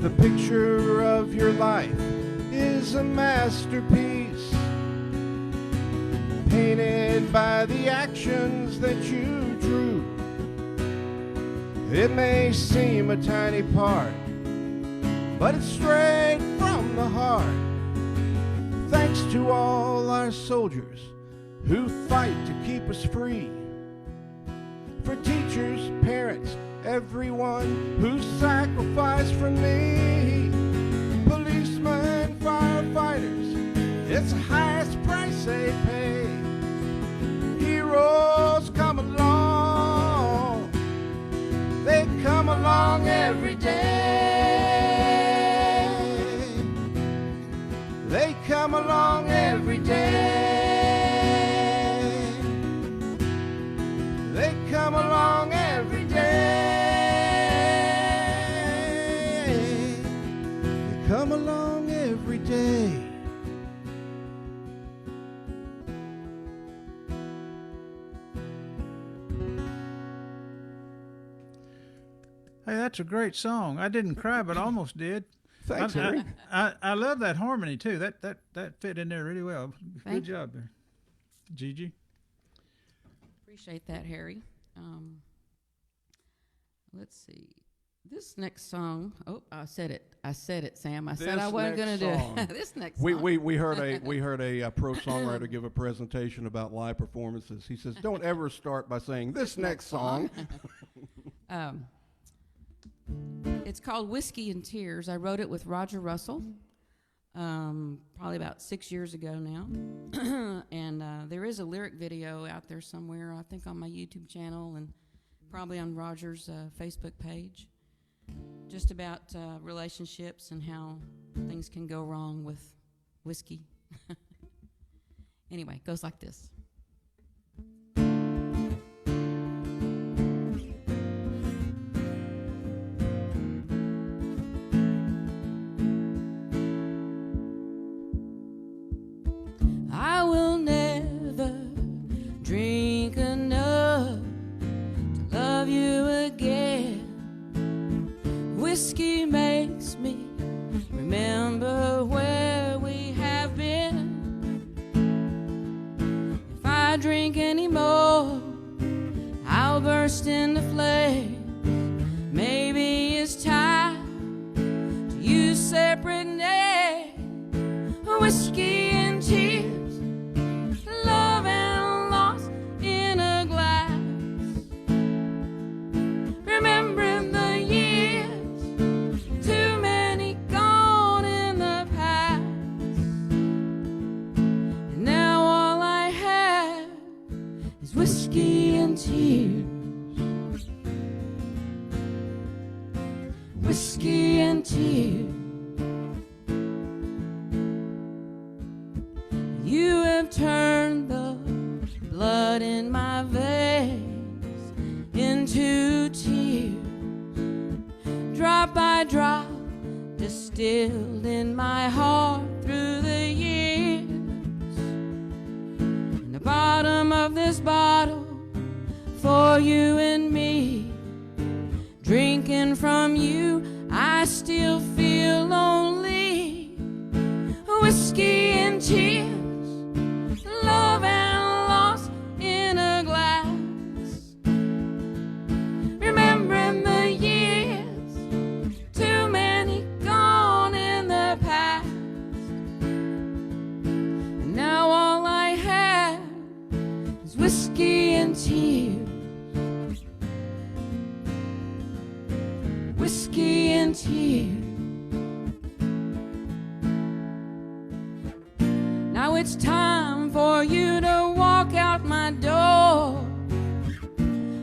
The picture of your life is a masterpiece, painted by the actions that you drew. It may seem a tiny part, but it's straight from the heart. Thanks to all our soldiers who fight to keep us free. For teachers, parents, everyone who sacrificed for me. Policemen, firefighters, it's the highest price they pay. Heroes come along, they come along every day. They come along every day. They come along every day. They come along every day. Hey, that's a great song. I didn't cry, but I almost did. Thanks, Harry. I love that harmony too. That fit in there really well. Thank Good job there, Gigi. Appreciate that, Harry. Let's see. This next song. Oh, I said it, Sam. I said I wasn't going to do it. This next song. We heard a pro songwriter give a presentation about live performances. He says, "Don't ever start by saying this next song." It's called Whiskey and Tears. I wrote it with Roger Russell, probably about 6 years ago now. And there is a lyric video out there somewhere, I think on my YouTube channel and probably on Roger's Facebook page, just about relationships and how things can go wrong with whiskey. Anyway, it goes like this. I will never drink enough to love you again. Whiskey makes me remember where we have been. If I drink anymore, I'll burst into flames. Maybe it's time to use separate names. Whiskey and tears, love and loss in a glass. Remembering the years, too many gone in the past. And now all I have is whiskey and tears. Whiskey and tears. You have turned the blood in my veins into tears, drop by drop, distilled in my heart through the years. In the bottom of this bottle, for you and me, drinking from you, I still feel lonely. Whiskey and tears, love and loss in a glass. Remembering the years, too many gone in the past. And now all I have is whiskey and tears. Whiskey and tears. Now it's time for you to walk out my door.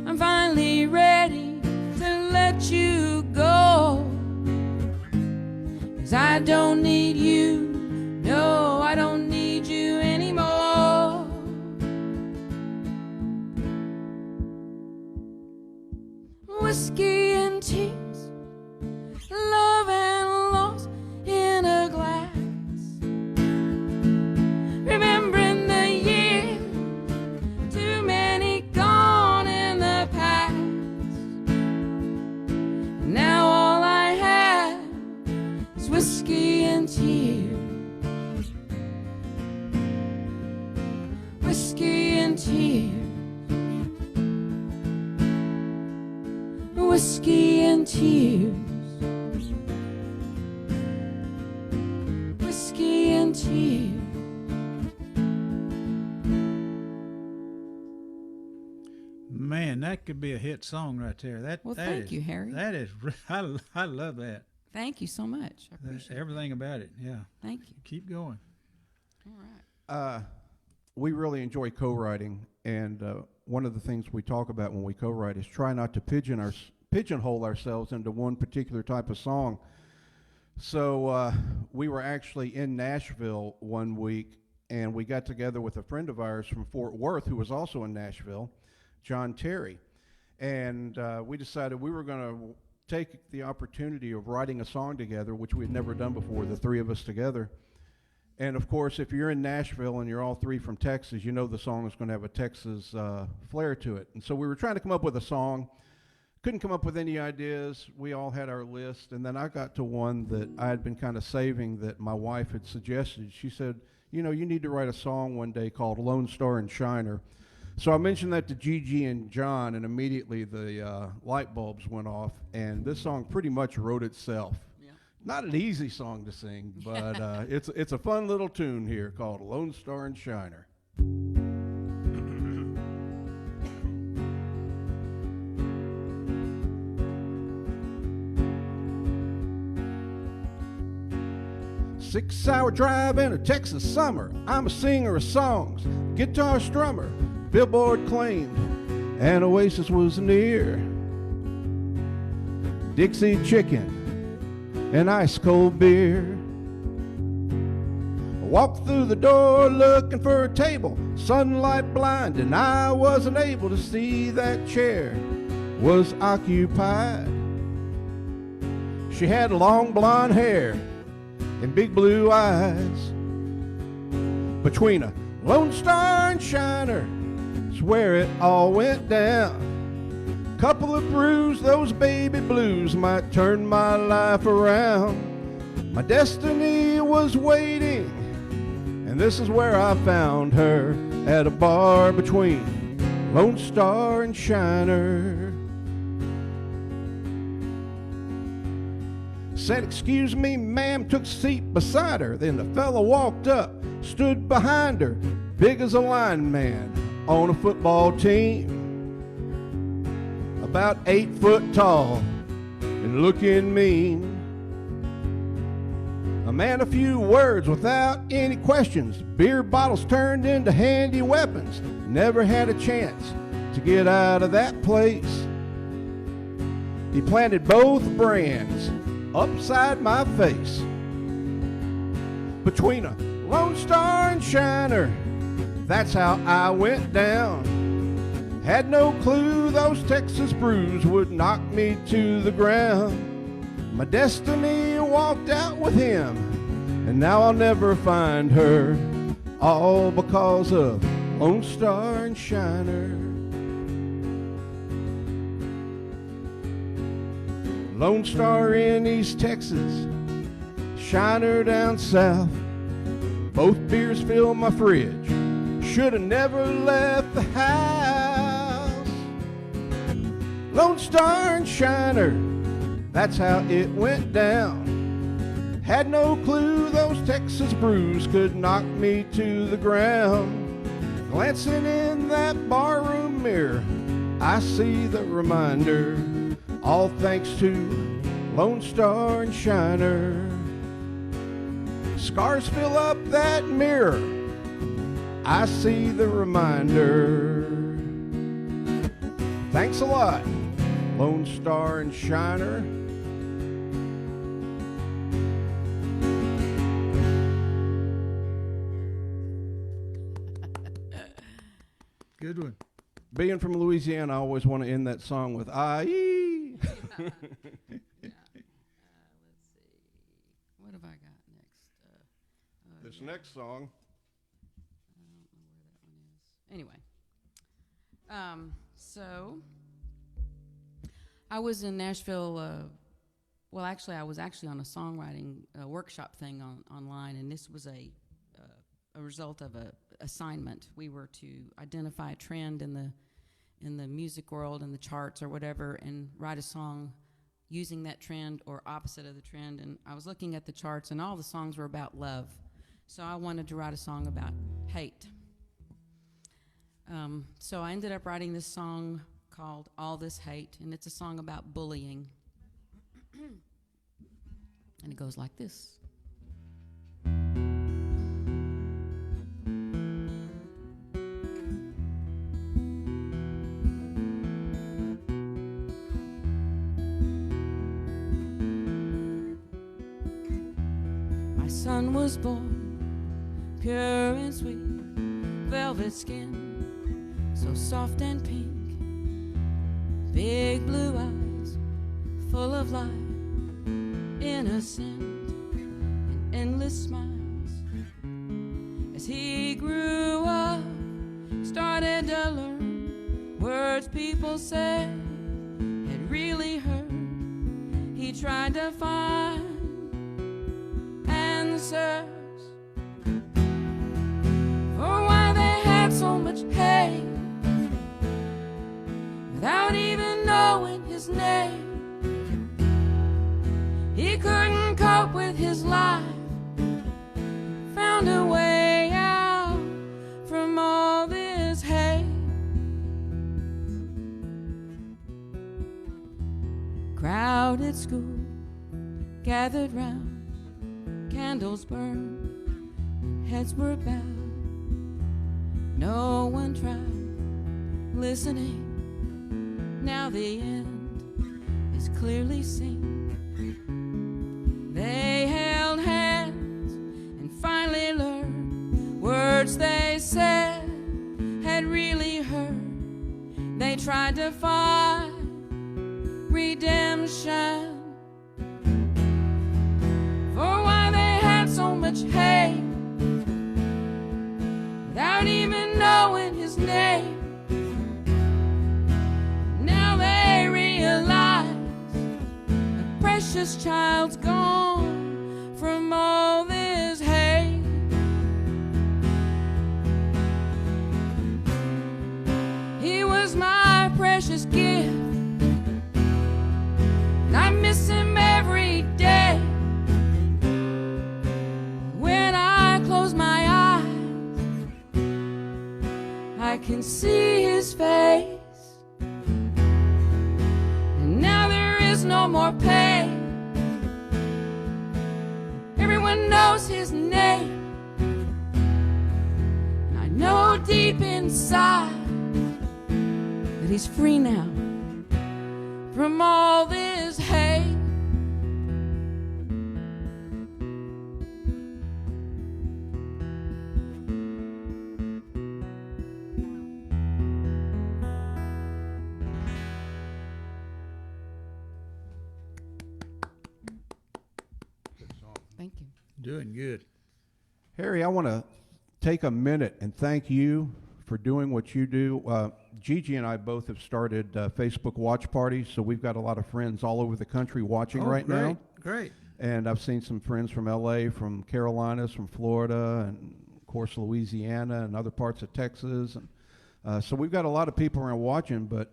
I'm finally ready to let you go. 'Cause I don't need you, no, I don't need you anymore. Whiskey and tears, love and loss in a glass. Remembering the years, too many gone in the past. Now all I have is whiskey and tears. Whiskey and tears. Whiskey and tears. Whiskey and tears. Man, that could be a hit song right there. Well, that thank is- you, Harry. That is, I love that. Thank you so much. I appreciate it. Everything about it. Yeah. Thank you. Keep going. All right. We really enjoy co-writing, and one of the things we talk about when we co-write is try not to pigeonhole ourselves into one particular type of song. So we were actually in Nashville one week, and we got together with a friend of ours from Fort Worth who was also in Nashville, John Terry, and we decided we were going to take the opportunity of writing a song together, which we had never done before, the three of us together. And of course, if you're in Nashville and you're all three from Texas, you know the song is going to have a Texas flair to it. And so we were trying to come up with a song. Couldn't come up with any ideas. We all had our list. And then I got to one that I had been kind of saving that my wife had suggested. She said, you know, you need to write a song one day called Lone Star and Shiner. So I mentioned that to Gigi and John, and immediately the light bulbs went off. And this song pretty much wrote itself. Not an easy song to sing, but it's a fun little tune here called Lone Star and Shiner. Six-hour drive in a Texas summer. I'm a singer of songs, guitar strummer, Billboard claimed, and Oasis was near. Dixie chicken and ice cold beer. I walked through the door looking for a table, sunlight blind, and I wasn't able to see that chair was occupied. She had long blonde hair and big blue eyes. Between a Lone Star and Shiner is where it all went down. Couple of brews, those baby blues might turn my life around. My destiny was waiting, and this is where I found her at a bar between Lone Star and Shiner. Said, "Excuse me, ma'am," took a seat beside her. Then the fella walked up, stood behind her, big as a lineman on a football team. About 8 foot tall and looking mean. A man, a few words without any questions. Beer bottles turned into handy weapons. Never had a chance to get out of that place. He planted both brands upside my face. Between a Lone Star and Shiner, that's how I went down. Had no clue those Texas brews would knock me to the ground. My destiny walked out with him, and now I'll never find her, all because of Lone Star and Shiner. Lone Star in East Texas, Shiner down south. Both beers fill my fridge, shoulda never left the house. Lone Star and Shiner, that's how it went down. Had no clue those Texas brews could knock me to the ground. Glancing in that barroom mirror, I see the reminder, all thanks to Lone Star and Shiner. Scars fill up that mirror, I see the reminder. Thanks a lot, Lone Star and Shiner. Good one. Being from Louisiana, I always want to end that song with "Aye." Let's see. What have I got next? This next song. I don't know where that one is. Anyway, so I was in Nashville. Well, actually, I was actually on a songwriting workshop thing online, and this was a result of a assignment. We were to identify a trend in the music world and the charts or whatever, and write a song using that trend or opposite of the trend. And I was looking at the charts, and all the songs were about love. So I wanted to write a song about hate. So I ended up writing this song called All This Hate, and it's a song about bullying. And it goes like this. My son was born pure and sweet, velvet skin, so soft and pink, big blue eyes, full of life, innocent and endless smiles. As he grew up, started to learn words people said had really hurt. He tried to find answers for why they had so much hate without even knowing his name. He couldn't cope with his life, found a way out from all this hate. Crowded school, gathered round, candles burned, heads were bowed. No one tried listening. Now the end is clearly seen. They held hands and finally learned words they said had really hurt. They tried to find redemption for why they had so much hate without even knowing his name. Now they realize a precious child's gone from all this hate. precious gift, and I miss him every day. When I close my eyes, I can see his face. And now there is no more pain. Everyone knows his name. And I know deep inside that he's free now from all this hate. Thank you. Doing good. Harry, I want to take a minute and thank you for doing what you do. Gigi and I both have started Facebook watch parties, so we've got a lot of friends all over the country watching right now. Great. And I've seen some friends from LA, from Carolinas, from Florida, and of course Louisiana and other parts of Texas. And so we've got a lot of people around watching, but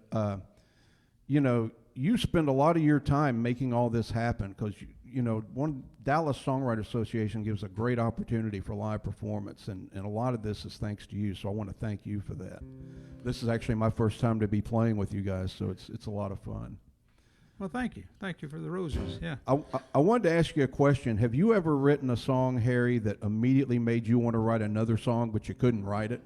you know, you spend a lot of your time making all this happen because you know, one Dallas Songwriter Association gives a great opportunity for live performance, and a lot of this is thanks to you, so I want to thank you for that. This is actually my first time to be playing with you guys, so it's a lot of fun. Well, thank you. Thank you for the roses. Yeah. I wanted to ask you a question. Have you ever written a song, Harry, that immediately made you want to write another song, but you couldn't write it?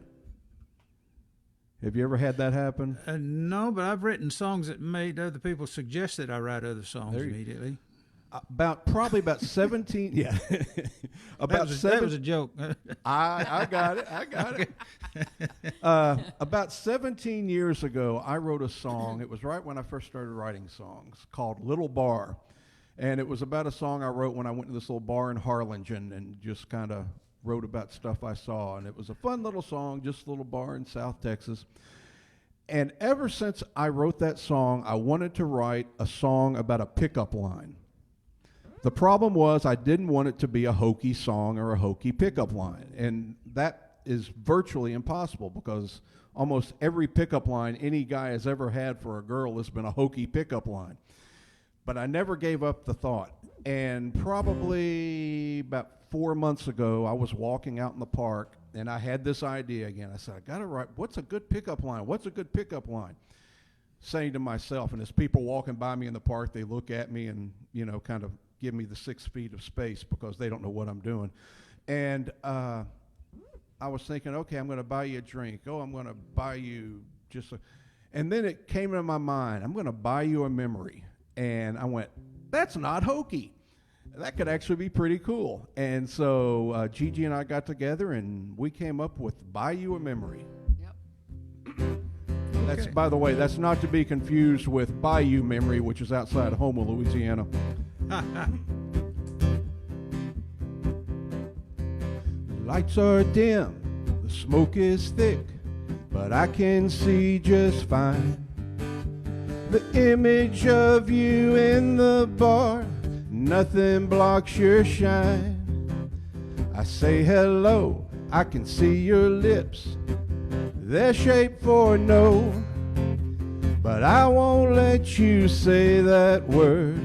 Have you ever had that happen? No, but I've written songs that made other people suggest that I write other songs immediately. Probably about 17. Yeah. That was a joke. I got it. About 17 years ago, I wrote a song. It was right when I first started writing songs, called Little Bar. And it was about a song I wrote when I went to this little bar in Harlingen and just kind of wrote about stuff I saw. And it was a fun little song, just a little bar in South Texas. And ever since I wrote that song, I wanted to write a song about a pickup line. The problem was I didn't want it to be a hokey song or a hokey pickup line. And that is virtually impossible because almost every pickup line any guy has ever had for a girl has been a hokey pickup line. But I never gave up the thought. And probably about 4 months ago, I was walking out in the park and I had this idea again. I said, I got to write, what's a good pickup line? What's a good pickup line? Saying to myself, and as people walking by me in the park, they look at me and, you know, kind of give me the 6 feet of space because they don't know what I'm doing. And I was thinking, okay, I'm going to buy you a drink. Oh, I'm going to buy you just a... And then it came into my mind, I'm going to buy you a memory. And I went, that's not hokey. That could actually be pretty cool. And so Gigi and I got together and we came up with Buy You a Memory. Yep. That's, by the way, that's not to be confused with Bayou Memory, which is outside Houma, Louisiana. Lights are dim, the smoke is thick, but I can see just fine. The image of you in the bar, nothing blocks your shine. I say hello, I can see your lips, they're shaped for no, but I won't let you say that word.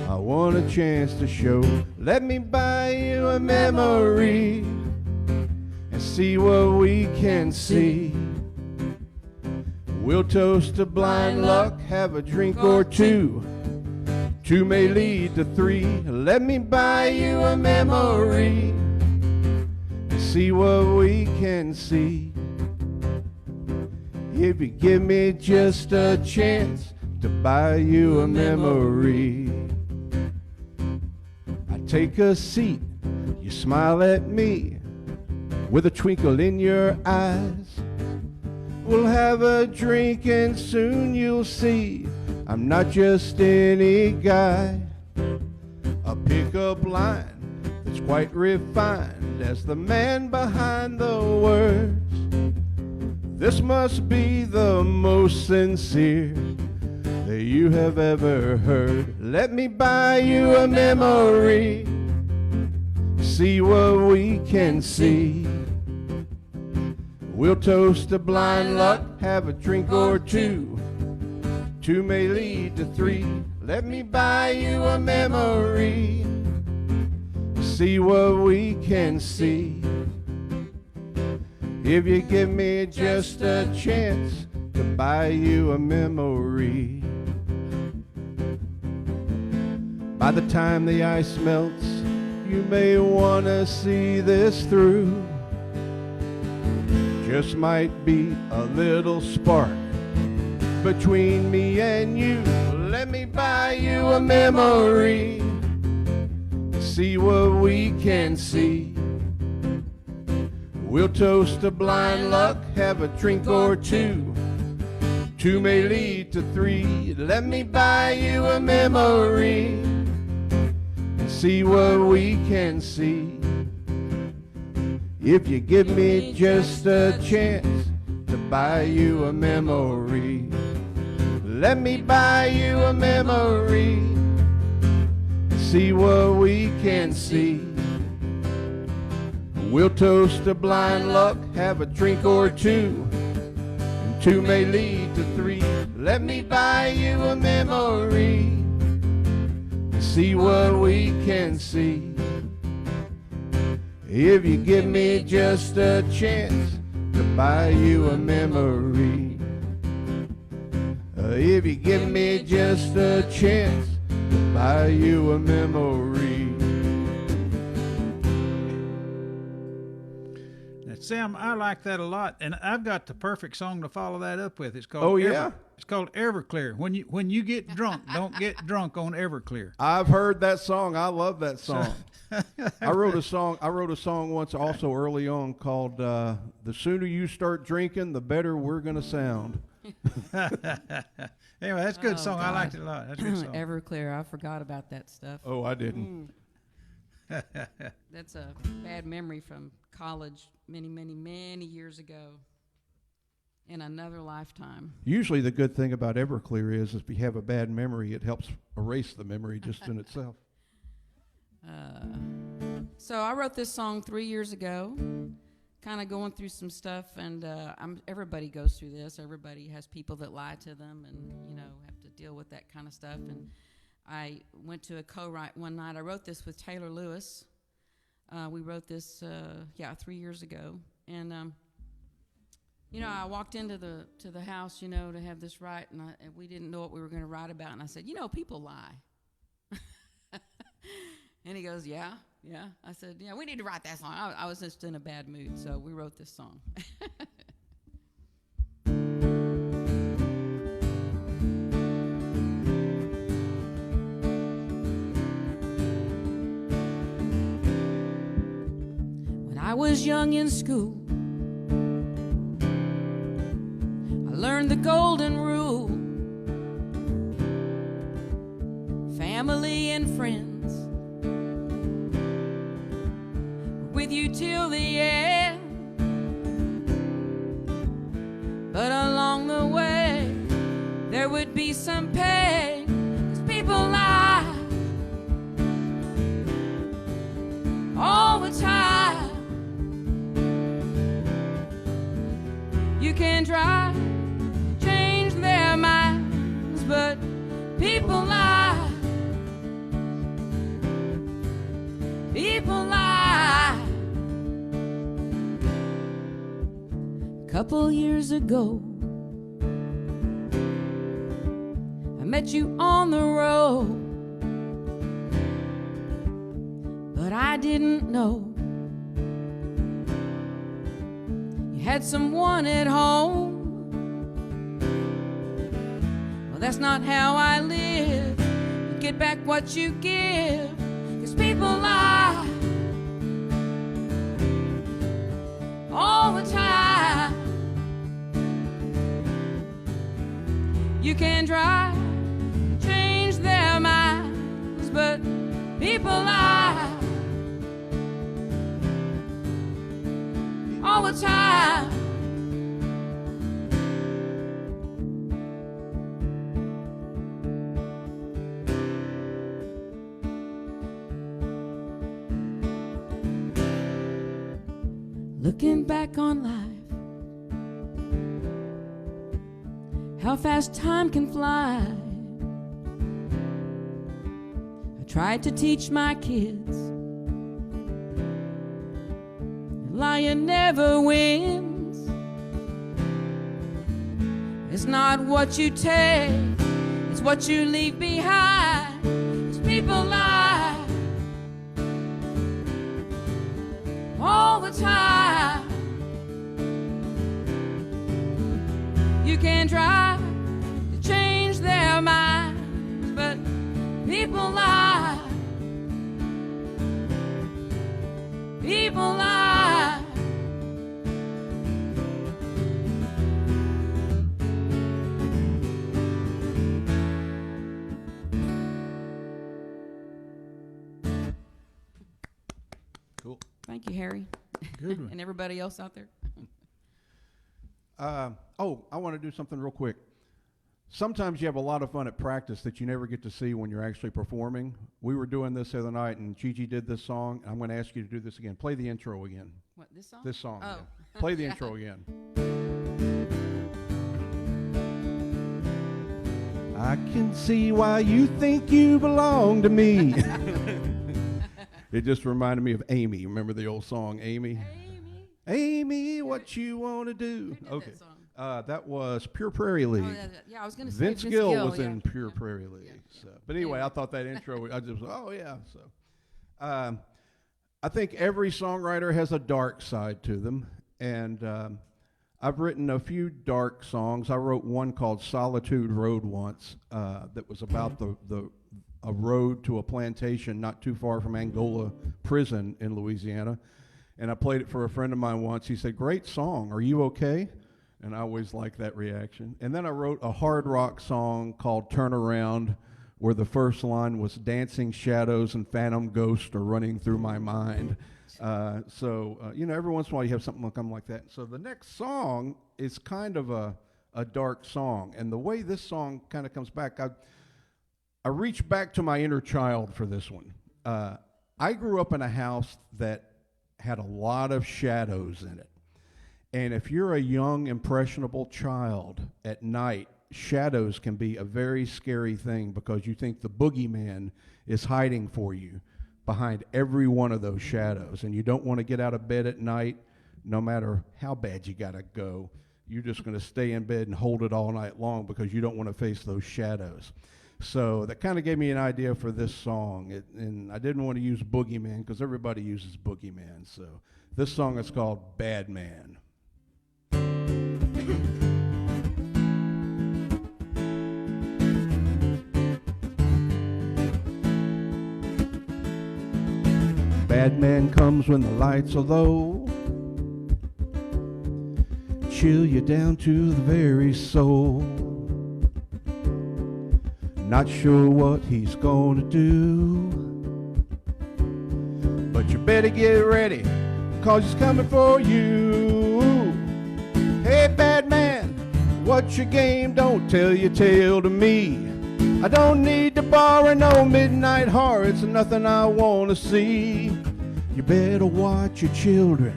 I want a chance to show. Let me buy you a memory and see what we can see. We'll toast to blind luck, have a drink or two. Two may lead to three. Let me buy you a memory and see what we can see. If you give me just a chance to buy you a memory. I take a seat, you smile at me with a twinkle in your eyes. We'll have a drink and soon you'll see I'm not just any guy. A pickup line that's quite refined as the man behind the words. This must be the most sincere that you have ever heard. Let me buy you a memory, see what we can see. We'll toast to blind luck, have a drink or two. Two may lead to three. Let me buy you a memory. See what we can see. If you give me just a chance to buy you a memory. By the time the ice melts, you may want to see this through. Just might be a little spark between me and you. Let me buy you a memory. See what we can see. We'll toast to blind luck, have a drink or two. Two may lead to three. Let me buy you a memory. See what we can see. If you give me just a chance to buy you a memory. Let me buy you a memory. See what we can see. We'll toast to blind luck, have a drink or two. And two may lead to three. Let me buy you a memory. See what we can see. If you give me just a chance to buy you a memory. If you give me just a chance to buy you a memory. Now, Sam, I like that a lot, and I've got the perfect song to follow that up with. It's called Oh, yeah? It's called Everclear. When you get drunk, don't get drunk on Everclear. I've heard that song. I love that song. I wrote a song once also early on called "The Sooner You Start Drinking, the Better We're Gonna Sound." Anyway, that's a good Oh, song. I gosh. liked it a lot. That's a good song. Everclear. I forgot about that stuff. Oh, I didn't. That's a bad memory from college many, many, many years ago. In another lifetime. Usually the good thing about Everclear is if you have a bad memory, it helps erase the memory just in itself. So I wrote this song 3 years ago, kind of going through some stuff, and everybody goes through this. Everybody has people that lie to them and, have to deal with that kind of stuff. And I went to a co-write one night. I wrote this with Taylor Lewis. We wrote this, 3 years ago. And, I walked into the house, to have this write, and we didn't know what we were going to write about. And I said, people lie. And he goes, yeah. I said, yeah, we need to write that song. I was just in a bad mood, so we wrote this song. When I was young in school, I learned the golden rule. Family and friends with you till the end. But along the way, there would be some pain, 'cause people lie all the time. You can try change their minds, but people lie. People lie. A couple years ago, I met you on the road, but I didn't know you had someone at home. Well, that's not how I live. You get back what you give, 'cause people lie all the time. You can try change their minds, but people lie all the time. Looking back on life, how fast time can fly. I tried to teach my kids lying never wins. It's not what you take, it's what you leave behind. 'Cause people lie all the time. You can try to change their minds, but people lie. People lie. Cool. Thank you, Harry. Good one. And everybody else out there. I want to do something real quick. Sometimes you have a lot of fun at practice that you never get to see when you're actually performing. We were doing this the other night, and Gigi did this song. I'm going to ask you to do this again. Play the intro again. What, this song? This song. Oh. Yeah. Play the Yeah. intro again. I can see why you think you belong to me. It just reminded me of Amy. Remember the old song, Amy? Amy, what you want to do? Who did Okay. that song? That was Pure Prairie League. Oh, yeah, I was going to say Vince Gill was yeah. in Pure Prairie League. Yeah. So, but anyway, I thought that intro, I just, oh yeah. So, I think every songwriter has a dark side to them, and I've written a few dark songs. I wrote one called Solitude Road once that was about a road to a plantation not too far from Angola prison in Louisiana, and I played it for a friend of mine once. He said, "Great song, are you okay?" And I always like that reaction. And then I wrote a hard rock song called Turn Around, where the first line was dancing shadows and phantom ghosts are running through my mind. You know, every once in a while you have something come like that. So the next song is kind of a dark song. And the way this song kind of comes back, I reach back to my inner child for this one. I grew up in a house that had a lot of shadows in it. And if you're a young, impressionable child at night, shadows can be a very scary thing because you think the boogeyman is hiding for you behind every one of those shadows. And you don't want to get out of bed at night, no matter how bad you got to go. You're just going to stay in bed and hold it all night long because you don't want to face those shadows. So that kind of gave me an idea for this song. And I didn't want to use boogeyman because everybody uses boogeyman. So this song is called Bad Man. Bad man comes when the lights are low, chill you down to the very soul. Not sure what he's gonna do, but you better get ready, 'cause he's coming for you. Hey bad man, what's your game? Don't tell your tale to me. I don't need to borrow no midnight horror, it's nothing I wanna see. You better watch your children,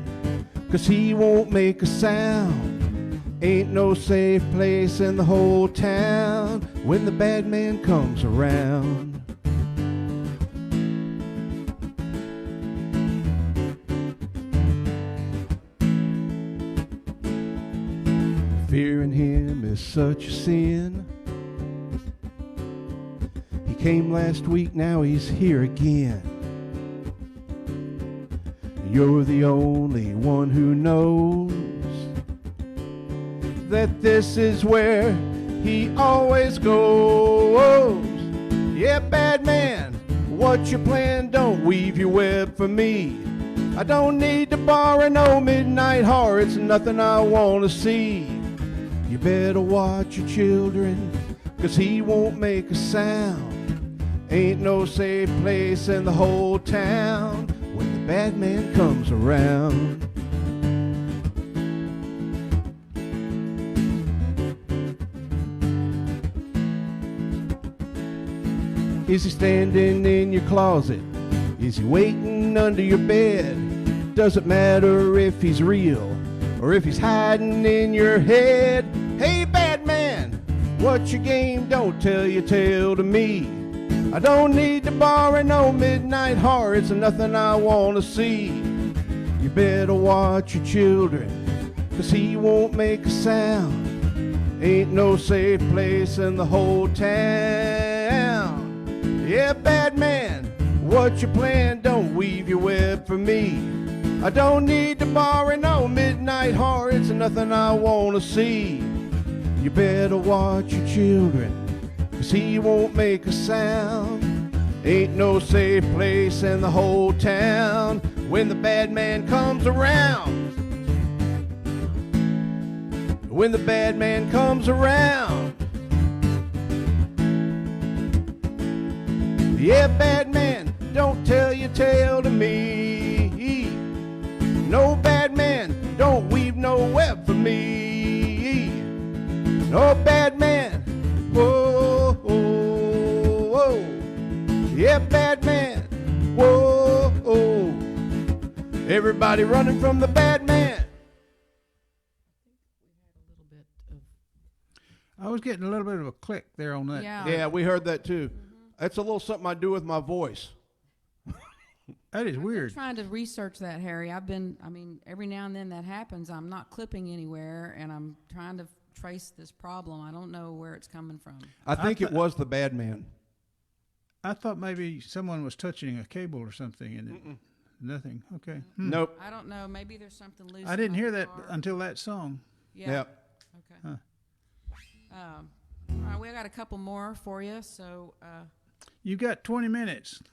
'cause he won't make a sound. Ain't no safe place in the whole town when the bad man comes around. Fearing him is such a sin. He came last week, now he's here again. You're the only one who knows that this is where he always goes. Yeah, bad man, what's your plan? Don't weave your web for me. I don't need to borrow no midnight horror, it's nothing I want to see. You better watch your children, 'cause he won't make a sound. Ain't no safe place in the whole town when the bad man comes around. Is he standing in your closet? Is he waiting under your bed? Doesn't matter if he's real or if he's hiding in your head. Hey bad man, what's your game? Don't tell your tale to me. I don't need to borrow no midnight horror, it's nothing I want to see. You better watch your children, 'cause he won't make a sound. Ain't no safe place in the whole town. Yeah, bad man, what's your plan? Don't weave your web for me. I don't need to borrow no midnight horror, it's nothing I want to see. You better watch your children, 'cause he won't make a sound. Ain't no safe place in the whole town when the bad man comes around. When the bad man comes around. Yeah, bad man, don't tell your tale to me. No, bad man, don't weave no web for me. No, bad man, whoa, whoa, whoa. Yeah, bad man, whoa, whoa. Everybody running from the bad man. I was getting a little bit of a click there on that. Yeah. Yeah, we heard that too. That's a little something I do with my voice. That is I'm weird. trying to research that, Harry. Every now and then that happens. I'm not clipping anywhere, and I'm trying to trace this problem. I don't know where it's coming from. I think it was the bad man. I thought maybe someone was touching a cable or something, and it, nothing. Okay. Nope. I don't know. Maybe there's something loose. I in didn't my hear that guitar. until that song. Yeah. Yep. Okay. Huh. All right, we got a couple more for you. So, You got 20 minutes.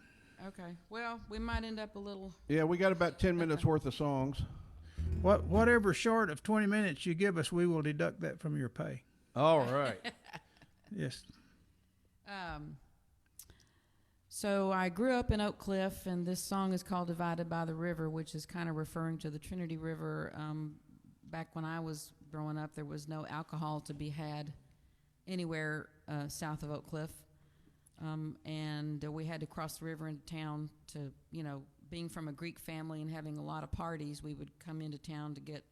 okay. Well, we might end up a little. Yeah, we got about 10 minutes worth of songs. Whatever short of 20 minutes you give us, we will deduct that from your pay. All right. Yes. So I grew up in Oak Cliff, and this song is called "Divided by the River," which is kind of referring to the Trinity River. Back when I was growing up, there was no alcohol to be had anywhere south of Oak Cliff. And we had to cross the river into town to, being from a Greek family and having a lot of parties, we would come into town to get,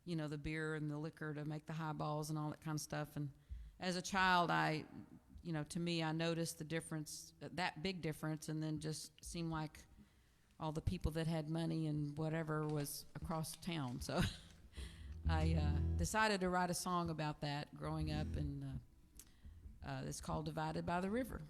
the beer and the liquor to make the highballs and all that kind of stuff. And as a child, to me, I noticed the difference, that big difference, and then just seemed like all the people that had money and whatever was across town. So I decided to write a song about that growing up, and it's called "Divided by the River."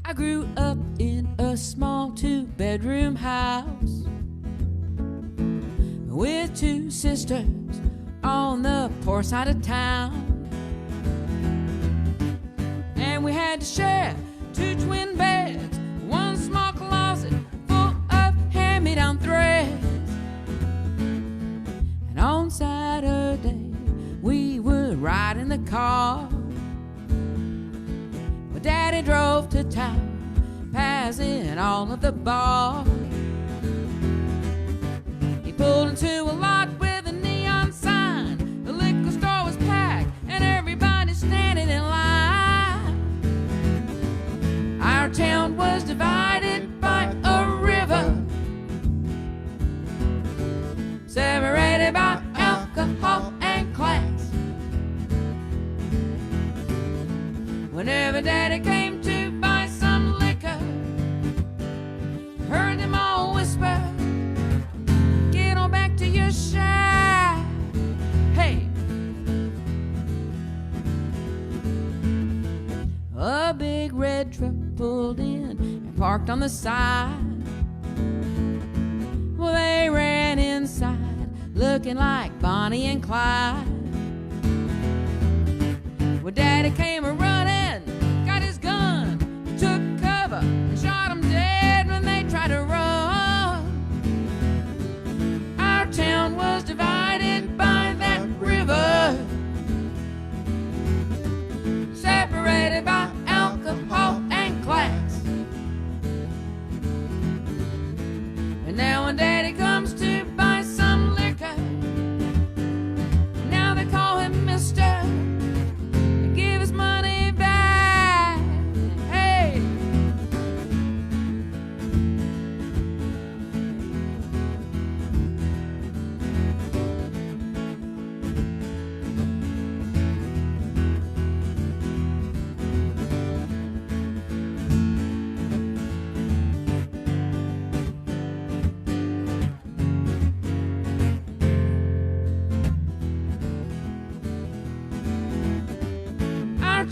I grew up in a small 2-bedroom house with 2 sisters on the poor side of town. And we had to share 2 twin beds, 1 small closet full of hand-me-down threads. And on Saturday, we would ride in the car. Well, Daddy drove to town, passing all of the bars. He pulled into a lot with a neon sign. The liquor store was packed, and everybody standing in line. Our town was divided by a river, separated by alcohol and class. Whenever Daddy came to buy some liquor, heard them all whisper, "Get on back to your shack." Hey. A big red truck pulled in and parked on the side. Well, they ran inside, looking like Bonnie and Clyde. Well, Daddy came a-running, got his gun, took cover, and shot 'em dead when they tried to run. Our town was divided by that river, separated by alcohol and class. And now when Daddy comes to buy some liquor, now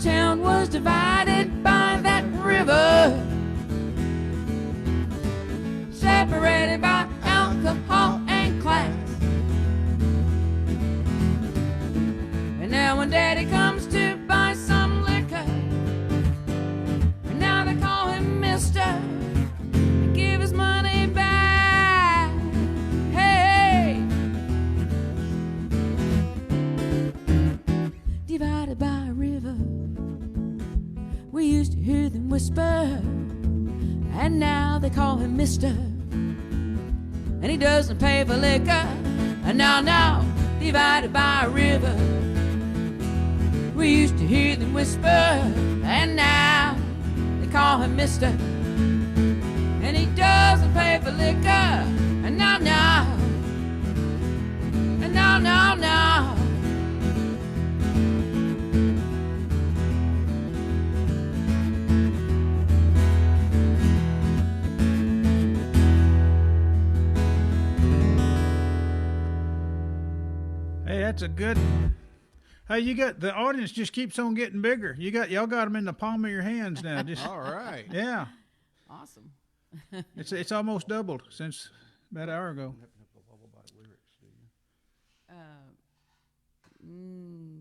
town was divided by that river, separated by alcohol and class. And now when Daddy comes to buy some liquor, and now they call him Mister, and give his money back. Hey, divided by a river, we used to hear them whisper, and now they call him Mister, and he doesn't pay for liquor. And now, divided by a river, we used to hear them whisper, and now they call him Mister, and he doesn't pay for liquor. And now, and now. Hey, that's a good. Hey, you got the audience just keeps on getting bigger. Y'all got them in the palm of your hands now. Just All right. yeah, Awesome. it's almost doubled since about an hour ago.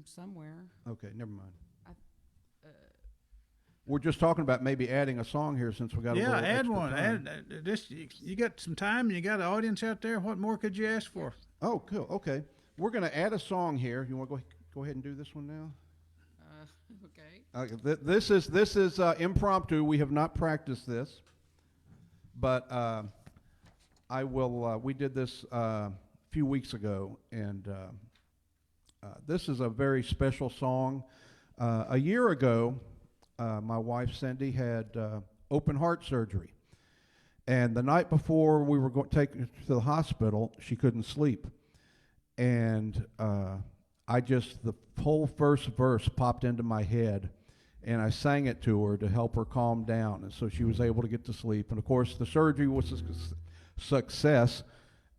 Somewhere. Okay, never mind. We're just talking about maybe adding a song here since we got a Yeah, little add extra one. time. Add this. You got some time. And you got an audience out there. What more could you ask for? Oh, cool. Okay, we're going to add a song here. You want to go ahead and do this one now? Okay. This is impromptu. We have not practiced this, but I will. We did this a few weeks ago, and this is a very special song. A year ago, my wife Cindy had open heart surgery, and the night before we were going to take her to the hospital, she couldn't sleep, and the whole first verse popped into my head, and I sang it to her to help her calm down, and so she was able to get to sleep. And of course, the surgery was a success,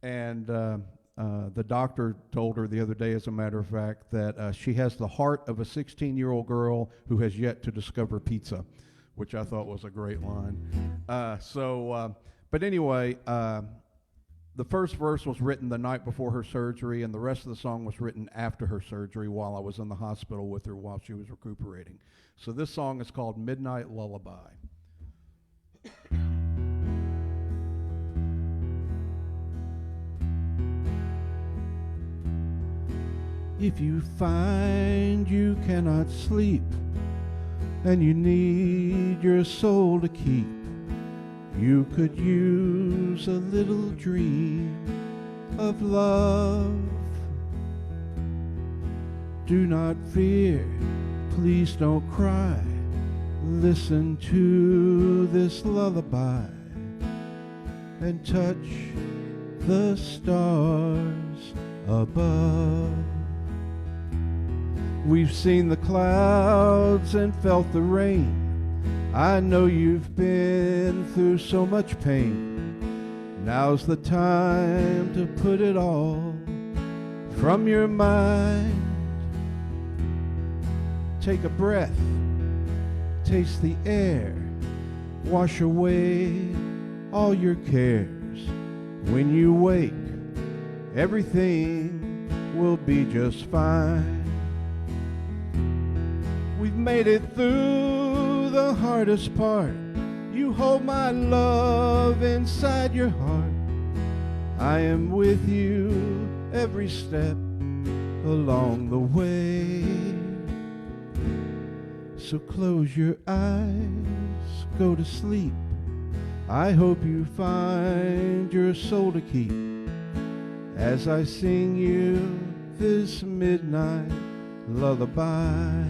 and the doctor told her the other day, as a matter of fact, that she has the heart of a 16-year-old girl who has yet to discover pizza, which I thought was a great line. But anyway, the first verse was written the night before her surgery, and the rest of the song was written after her surgery while I was in the hospital with her while she was recuperating. So this song is called Midnight Lullaby. If you find you cannot sleep and you need your soul to keep, you could use a little dream of love. Do not fear, please don't cry. Listen to this lullaby and touch the stars above. We've seen the clouds and felt the rain. I know you've been through so much pain. Now's the time to put it all from your mind. Take a breath, taste the air, wash away all your cares. When you wake, everything will be just fine. We've made it through the hardest part. You hold my love inside your heart. I am with you every step along the way. So close your eyes, go to sleep. I hope you find your soul to keep as I sing you this midnight lullaby.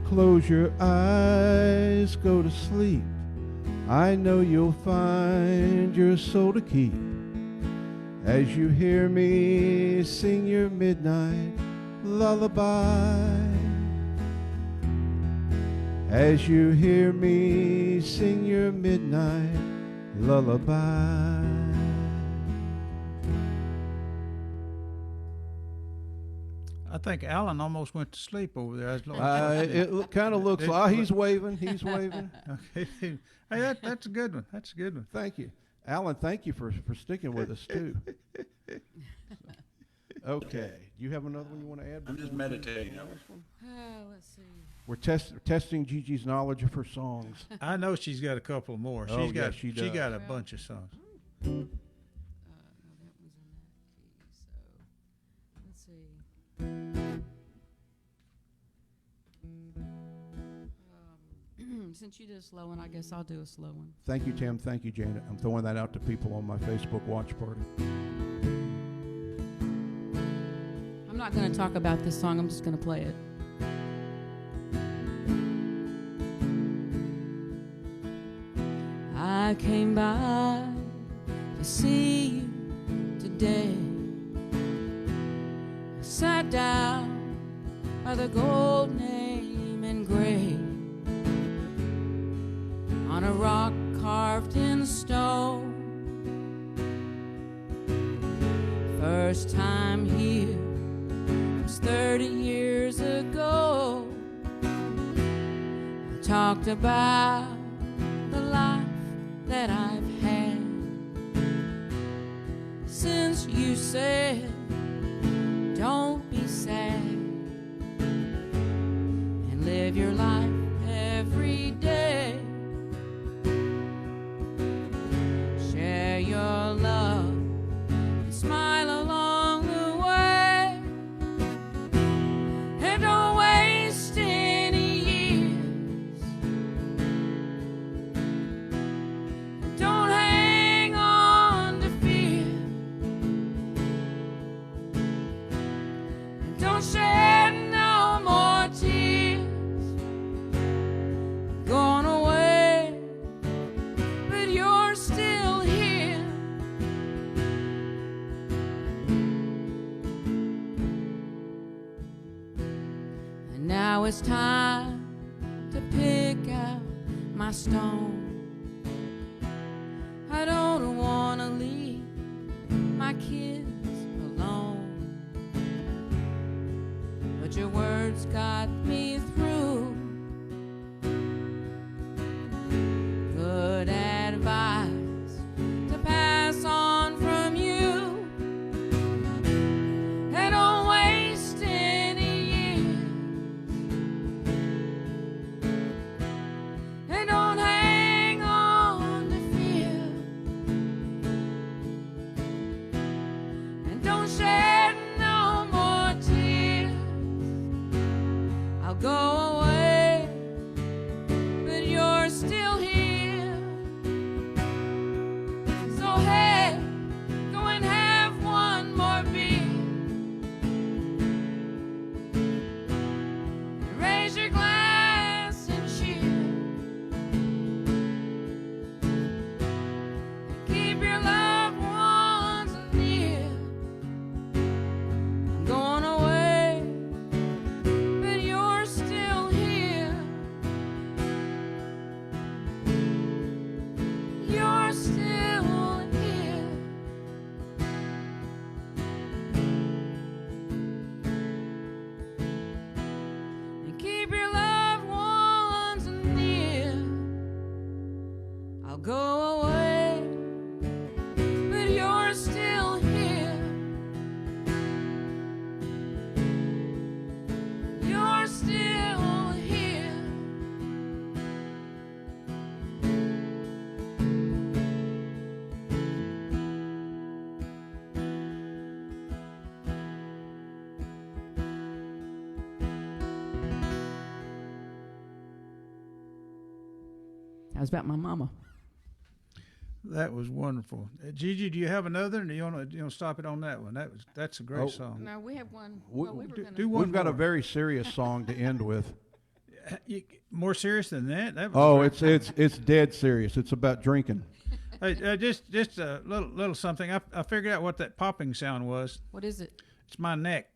Close your eyes, go to sleep. I know you'll find your soul to keep as you hear me sing your midnight lullaby. As you hear me sing your midnight lullaby. I think Alan almost went to sleep over there. It kind of looks like he's waving. He's waving. Okay. Hey, that's a good one. That's a good one. Thank you. Alan, thank you for sticking with us, too. Okay. Do you have another one you want to add? I'm just meditating. Let's see. We're testing Gigi's knowledge of her songs. I know she's got a couple more. Oh, yeah, she does. She got a bunch of songs. No, that one's in that key. So let's see. Since you did a slow one, I guess I'll do a slow one. Thank you, Tim. Thank you, Janet. I'm throwing that out to people on my Facebook watch party. I'm not going to talk about this song. I'm just going to play it. I came by to see you today. I sat down by the gold name engraved on a rock carved in stone. First time here was 30 years ago. I talked about the life that I've had since you said don't be sad and live your life every day. Share your love and smile along the way, and don't waste any years. Don't hang on to fear, and don't shed no more tears. Gone away, but you're still here. And now it's time to pick out my stone. I don't want to leave my kids alone, but your words got me through. Good advice to pass on from you, and don't waste any years, and don't hang on to fear, and don't shed no more tears. I'll go away, but you're still here. So hey, go and have one more beer, and raise your glass and cheer, and keep your loved ones near. I'm going away, but you're still here. You're still here. And keep your loved ones near. I'll go away, but you're still here. You're still here. That was about my mama. That was wonderful. Gigi, do you have another? And do you want to stop it on that one? That's a great Oh. song. No, we have one. We- Well, we were do- gonna do one We've got a more. very serious song to end with. More serious than that? That was Oh, a great it's dead serious. It's about drinking. Hey, just a little something. I figured out what that popping sound was. What is it? It's my neck.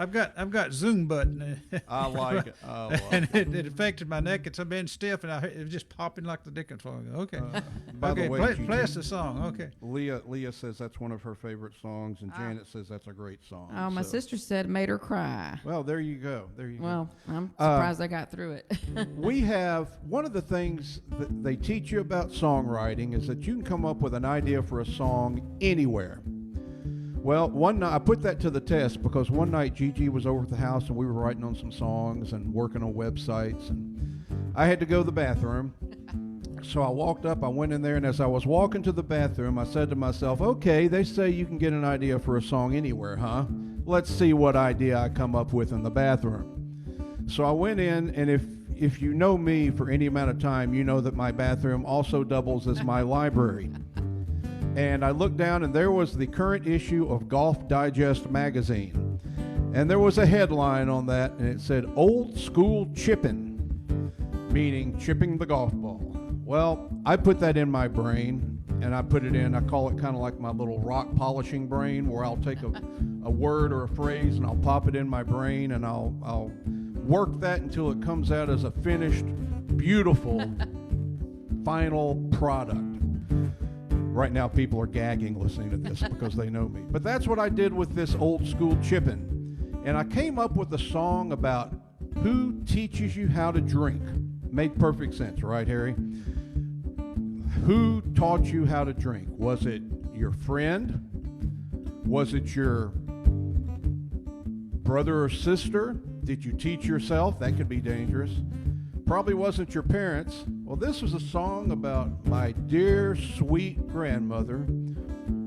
I've got Zoom button. I like it. I love And it affected my neck. It's been stiff, and it was just popping like the dickens. Okay. By the Okay, way, play us the song. Okay. Leah says that's one of her favorite songs, and Janet says that's a great song. Oh, my So- sister said it made her cry. Well, there you go. There you go. Well, I'm surprised I got through it. We have one of the things that they teach you about songwriting is that you can come up with an idea for a song anywhere. Well, one night I put that to the test because one night Gigi was over at the house and we were writing on some songs and working on websites, and I had to go to the bathroom. So I walked up, I went in there, and as I was walking to the bathroom, I said to myself, okay, they say you can get an idea for a song anywhere, huh? Let's see what idea I come up with in the bathroom. So I went in, and if you know me for any amount of time, you know that my bathroom also doubles as my library. And I looked down, and there was the current issue of Golf Digest magazine. And there was a headline on that, and it said, Old School Chippin', meaning chipping the golf ball. Well, I put that in my brain, and I put it in, I call it kind of like my little rock polishing brain, where I'll take a word or a phrase, and I'll pop it in my brain, and I'll work that until it comes out as a finished, beautiful, final product. Right now, people are gagging listening to this because they know me. But that's what I did with this Old School Chippin'. And I came up with a song about who teaches you how to drink. Made perfect sense, right, Harry? Who taught you how to drink? Was it your friend? Was it your brother or sister? Did you teach yourself? That could be dangerous. Probably wasn't your parents. Well, this was a song about my dear, sweet grandmother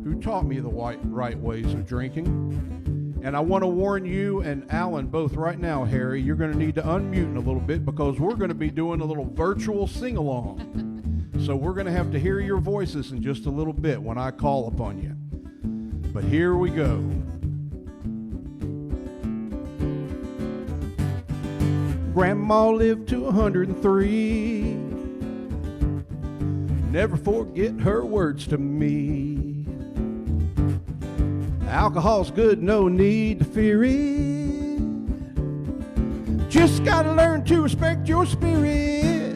who taught me the right ways of drinking. And I want to warn you and Alan both right now, Harry, you're going to need to unmute in a little bit because we're going to be doing a little virtual sing-along. So we're going to have to hear your voices in just a little bit when I call upon you. But here we go. Grandma lived to 103. Never forget her words to me. Alcohol's good, no need to fear it. Just gotta learn to respect your spirit.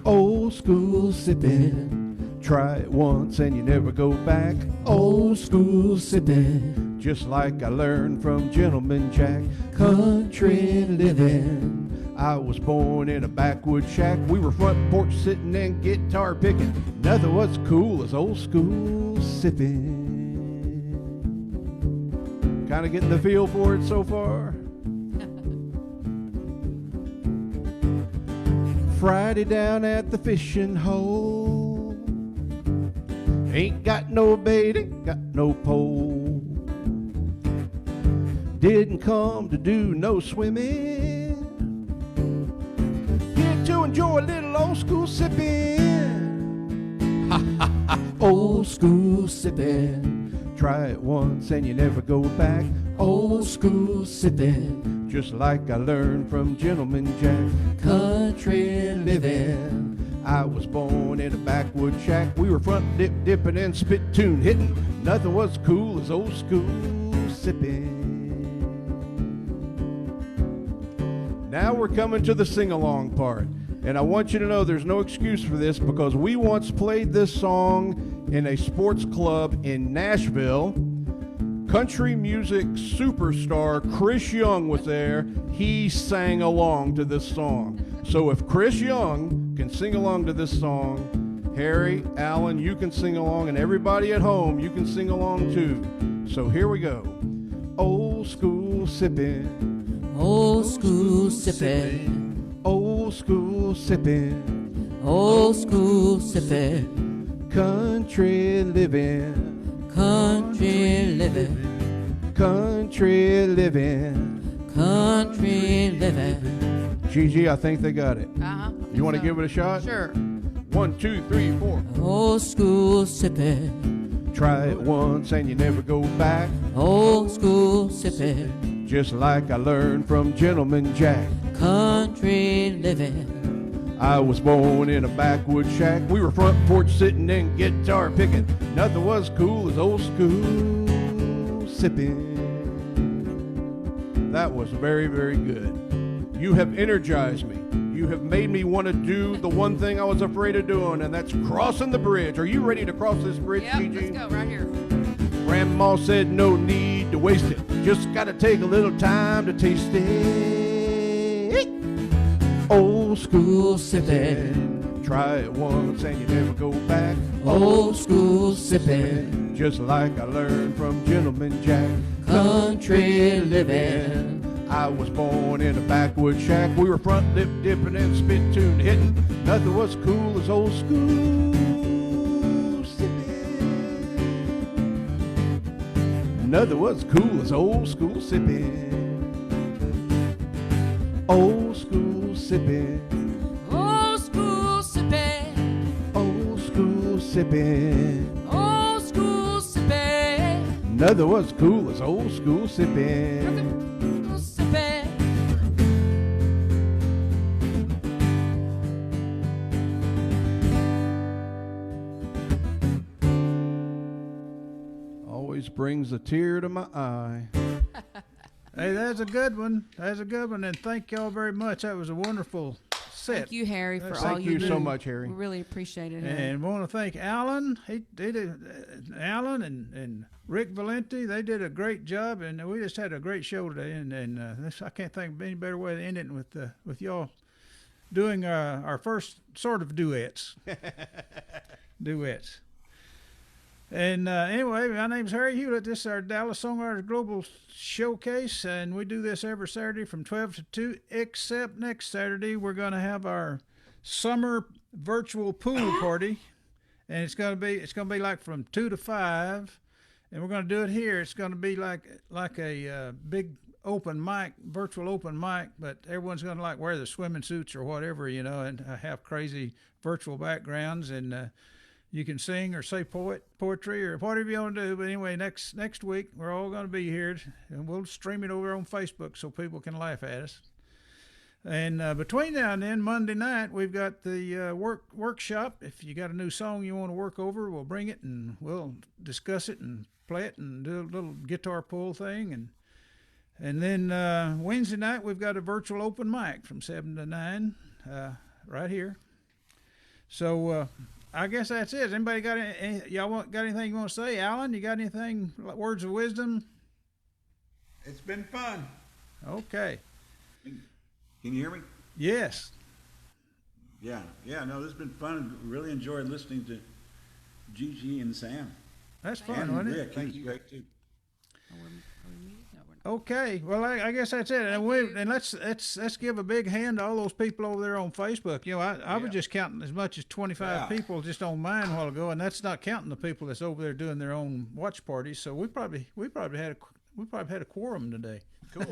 Old school sippin', try it once and you never go back. Old school sippin', just like I learned from Gentleman Jack. Country living, I was born in a backwood shack. We were front porch sitting and guitar picking. Nothing was cool as old school sipping. Kind of getting the feel for it so far? Friday down at the fishing hole. Ain't got no bait, ain't got no pole. Didn't come to do no swimming. Here to enjoy a little old school sipping. Ha ha ha, old school sipping. Try it once and you never go back. Old school sipping, just like I learned from Gentleman Jack. Country living, I was born in a backwood shack. We were front dipping and spit tune hitting. Nothing was cool as old school sipping. Now we're coming to the sing-along part. And I want you to know there's no excuse for this because we once played this song in a sports club in Nashville. Country music superstar Chris Young was there. He sang along to this song. So if Chris Young can sing along to this song, Harry, Alan, you can sing along, and everybody at home, you can sing along too. So here we go. Old school sipping. Old school sippin', Old school sipping. old school sippin', Country living. country living, Country living. country living. Gigi, I think they got it. You want to give it a shot? Sure. 1, 2, 3, 4. Old school sippin', Try it once and you never go back. old school sippin', Just like I learned from Gentleman Jack. country living. I was born in a backwood shack. We were front porch sitting and guitar picking. Nothing was cool as old school sipping. That was very, very good. You have energized me. You have made me want to do the one thing I was afraid of doing, and that's crossing the bridge. Are you ready to cross this bridge, Yep, Gigi? let's go right here. Grandma said no need to waste it. Just gotta take a little time to taste it. Old school sipping. Try it once and you never go back. Old school sipping, Just like I learned from Gentleman Jack. country living. I was born in a backwoods shack. We were front lip dipping and spit tune hitting. Nothing was cool as old school sipping. Nothing was cool as old school sipping. Old school sipping. Old school sipping. Old school sipping. Old school sipping. Nothing was cool as old school sipping. Sipping. Always brings a tear to my eye. Hey, that's a good one. That's a good one. And thank y'all very much. That was a wonderful set. Thank you, Harry, for all Thank you do. so much, Harry. We really appreciate it, Harry. And want to thank Alan. He did Alan and Rick Valenti. They did a great job, and we just had a great show today. And this, I can't think of any better way to end it with y'all doing our first sort of duets. Duets. And anyway, my name's Harry Hewlett. This is our Dallas Songwriters Global Showcase, and we do this every Saturday from 12 to 2, except next Saturday we're going to have our summer virtual pool party, and it's going to be like from 2 to 5, and we're going to do it here. It's going to be like a big open mic, virtual open mic, but everyone's going to like wear the swimming suits or whatever, and have crazy virtual backgrounds, and you can sing or say poetry or whatever you want to do. But anyway, next week we're all going to be here, and we'll stream it over on Facebook so people can laugh at us. And between now and then, Monday night, we've got the workshop. If you got a new song you want to work over, we'll bring it and we'll discuss it and play it and do a little guitar pull thing. And then Wednesday night, we've got a virtual open mic from 7 to 9 right here. So I guess that's it. Anybody got got anything you want to say? Alan, you got anything, words of wisdom? It's been fun. Okay. Can you hear me? Yes. Yeah. No, this has been fun. Really enjoyed listening to Gigi and Sam. That's fun, And wasn't it? Rick, he was great too. Are we muted? No, we're not. Okay. Well, I guess that's it. And let's give a big hand to all those people over there on Facebook. I was just counting as much as 25 people just on mine a while ago, and that's not counting the people that's over there doing their own watch parties. So we probably had a quorum today. Cool.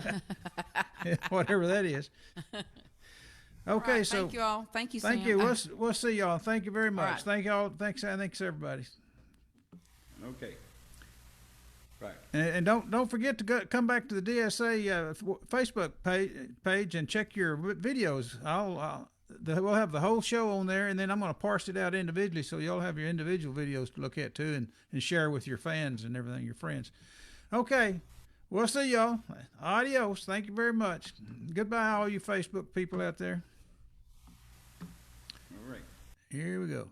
Whatever that is. Okay, Right, so thank you all. Thank you, Sam. thank you. We'll see y'all. Thank you very much. right. Thank y'all. Thanks everybody. Okay. Right. And don't forget to come back to the DSA Facebook page and check your videos. We'll have the whole show on there, and then I'm going to parse it out individually, so y'all have your individual videos to look at too, and share with your fans and everything, your friends. Okay, we'll see y'all. Adios. Thank you very much. Goodbye, all you Facebook people out there. All right. Here we go.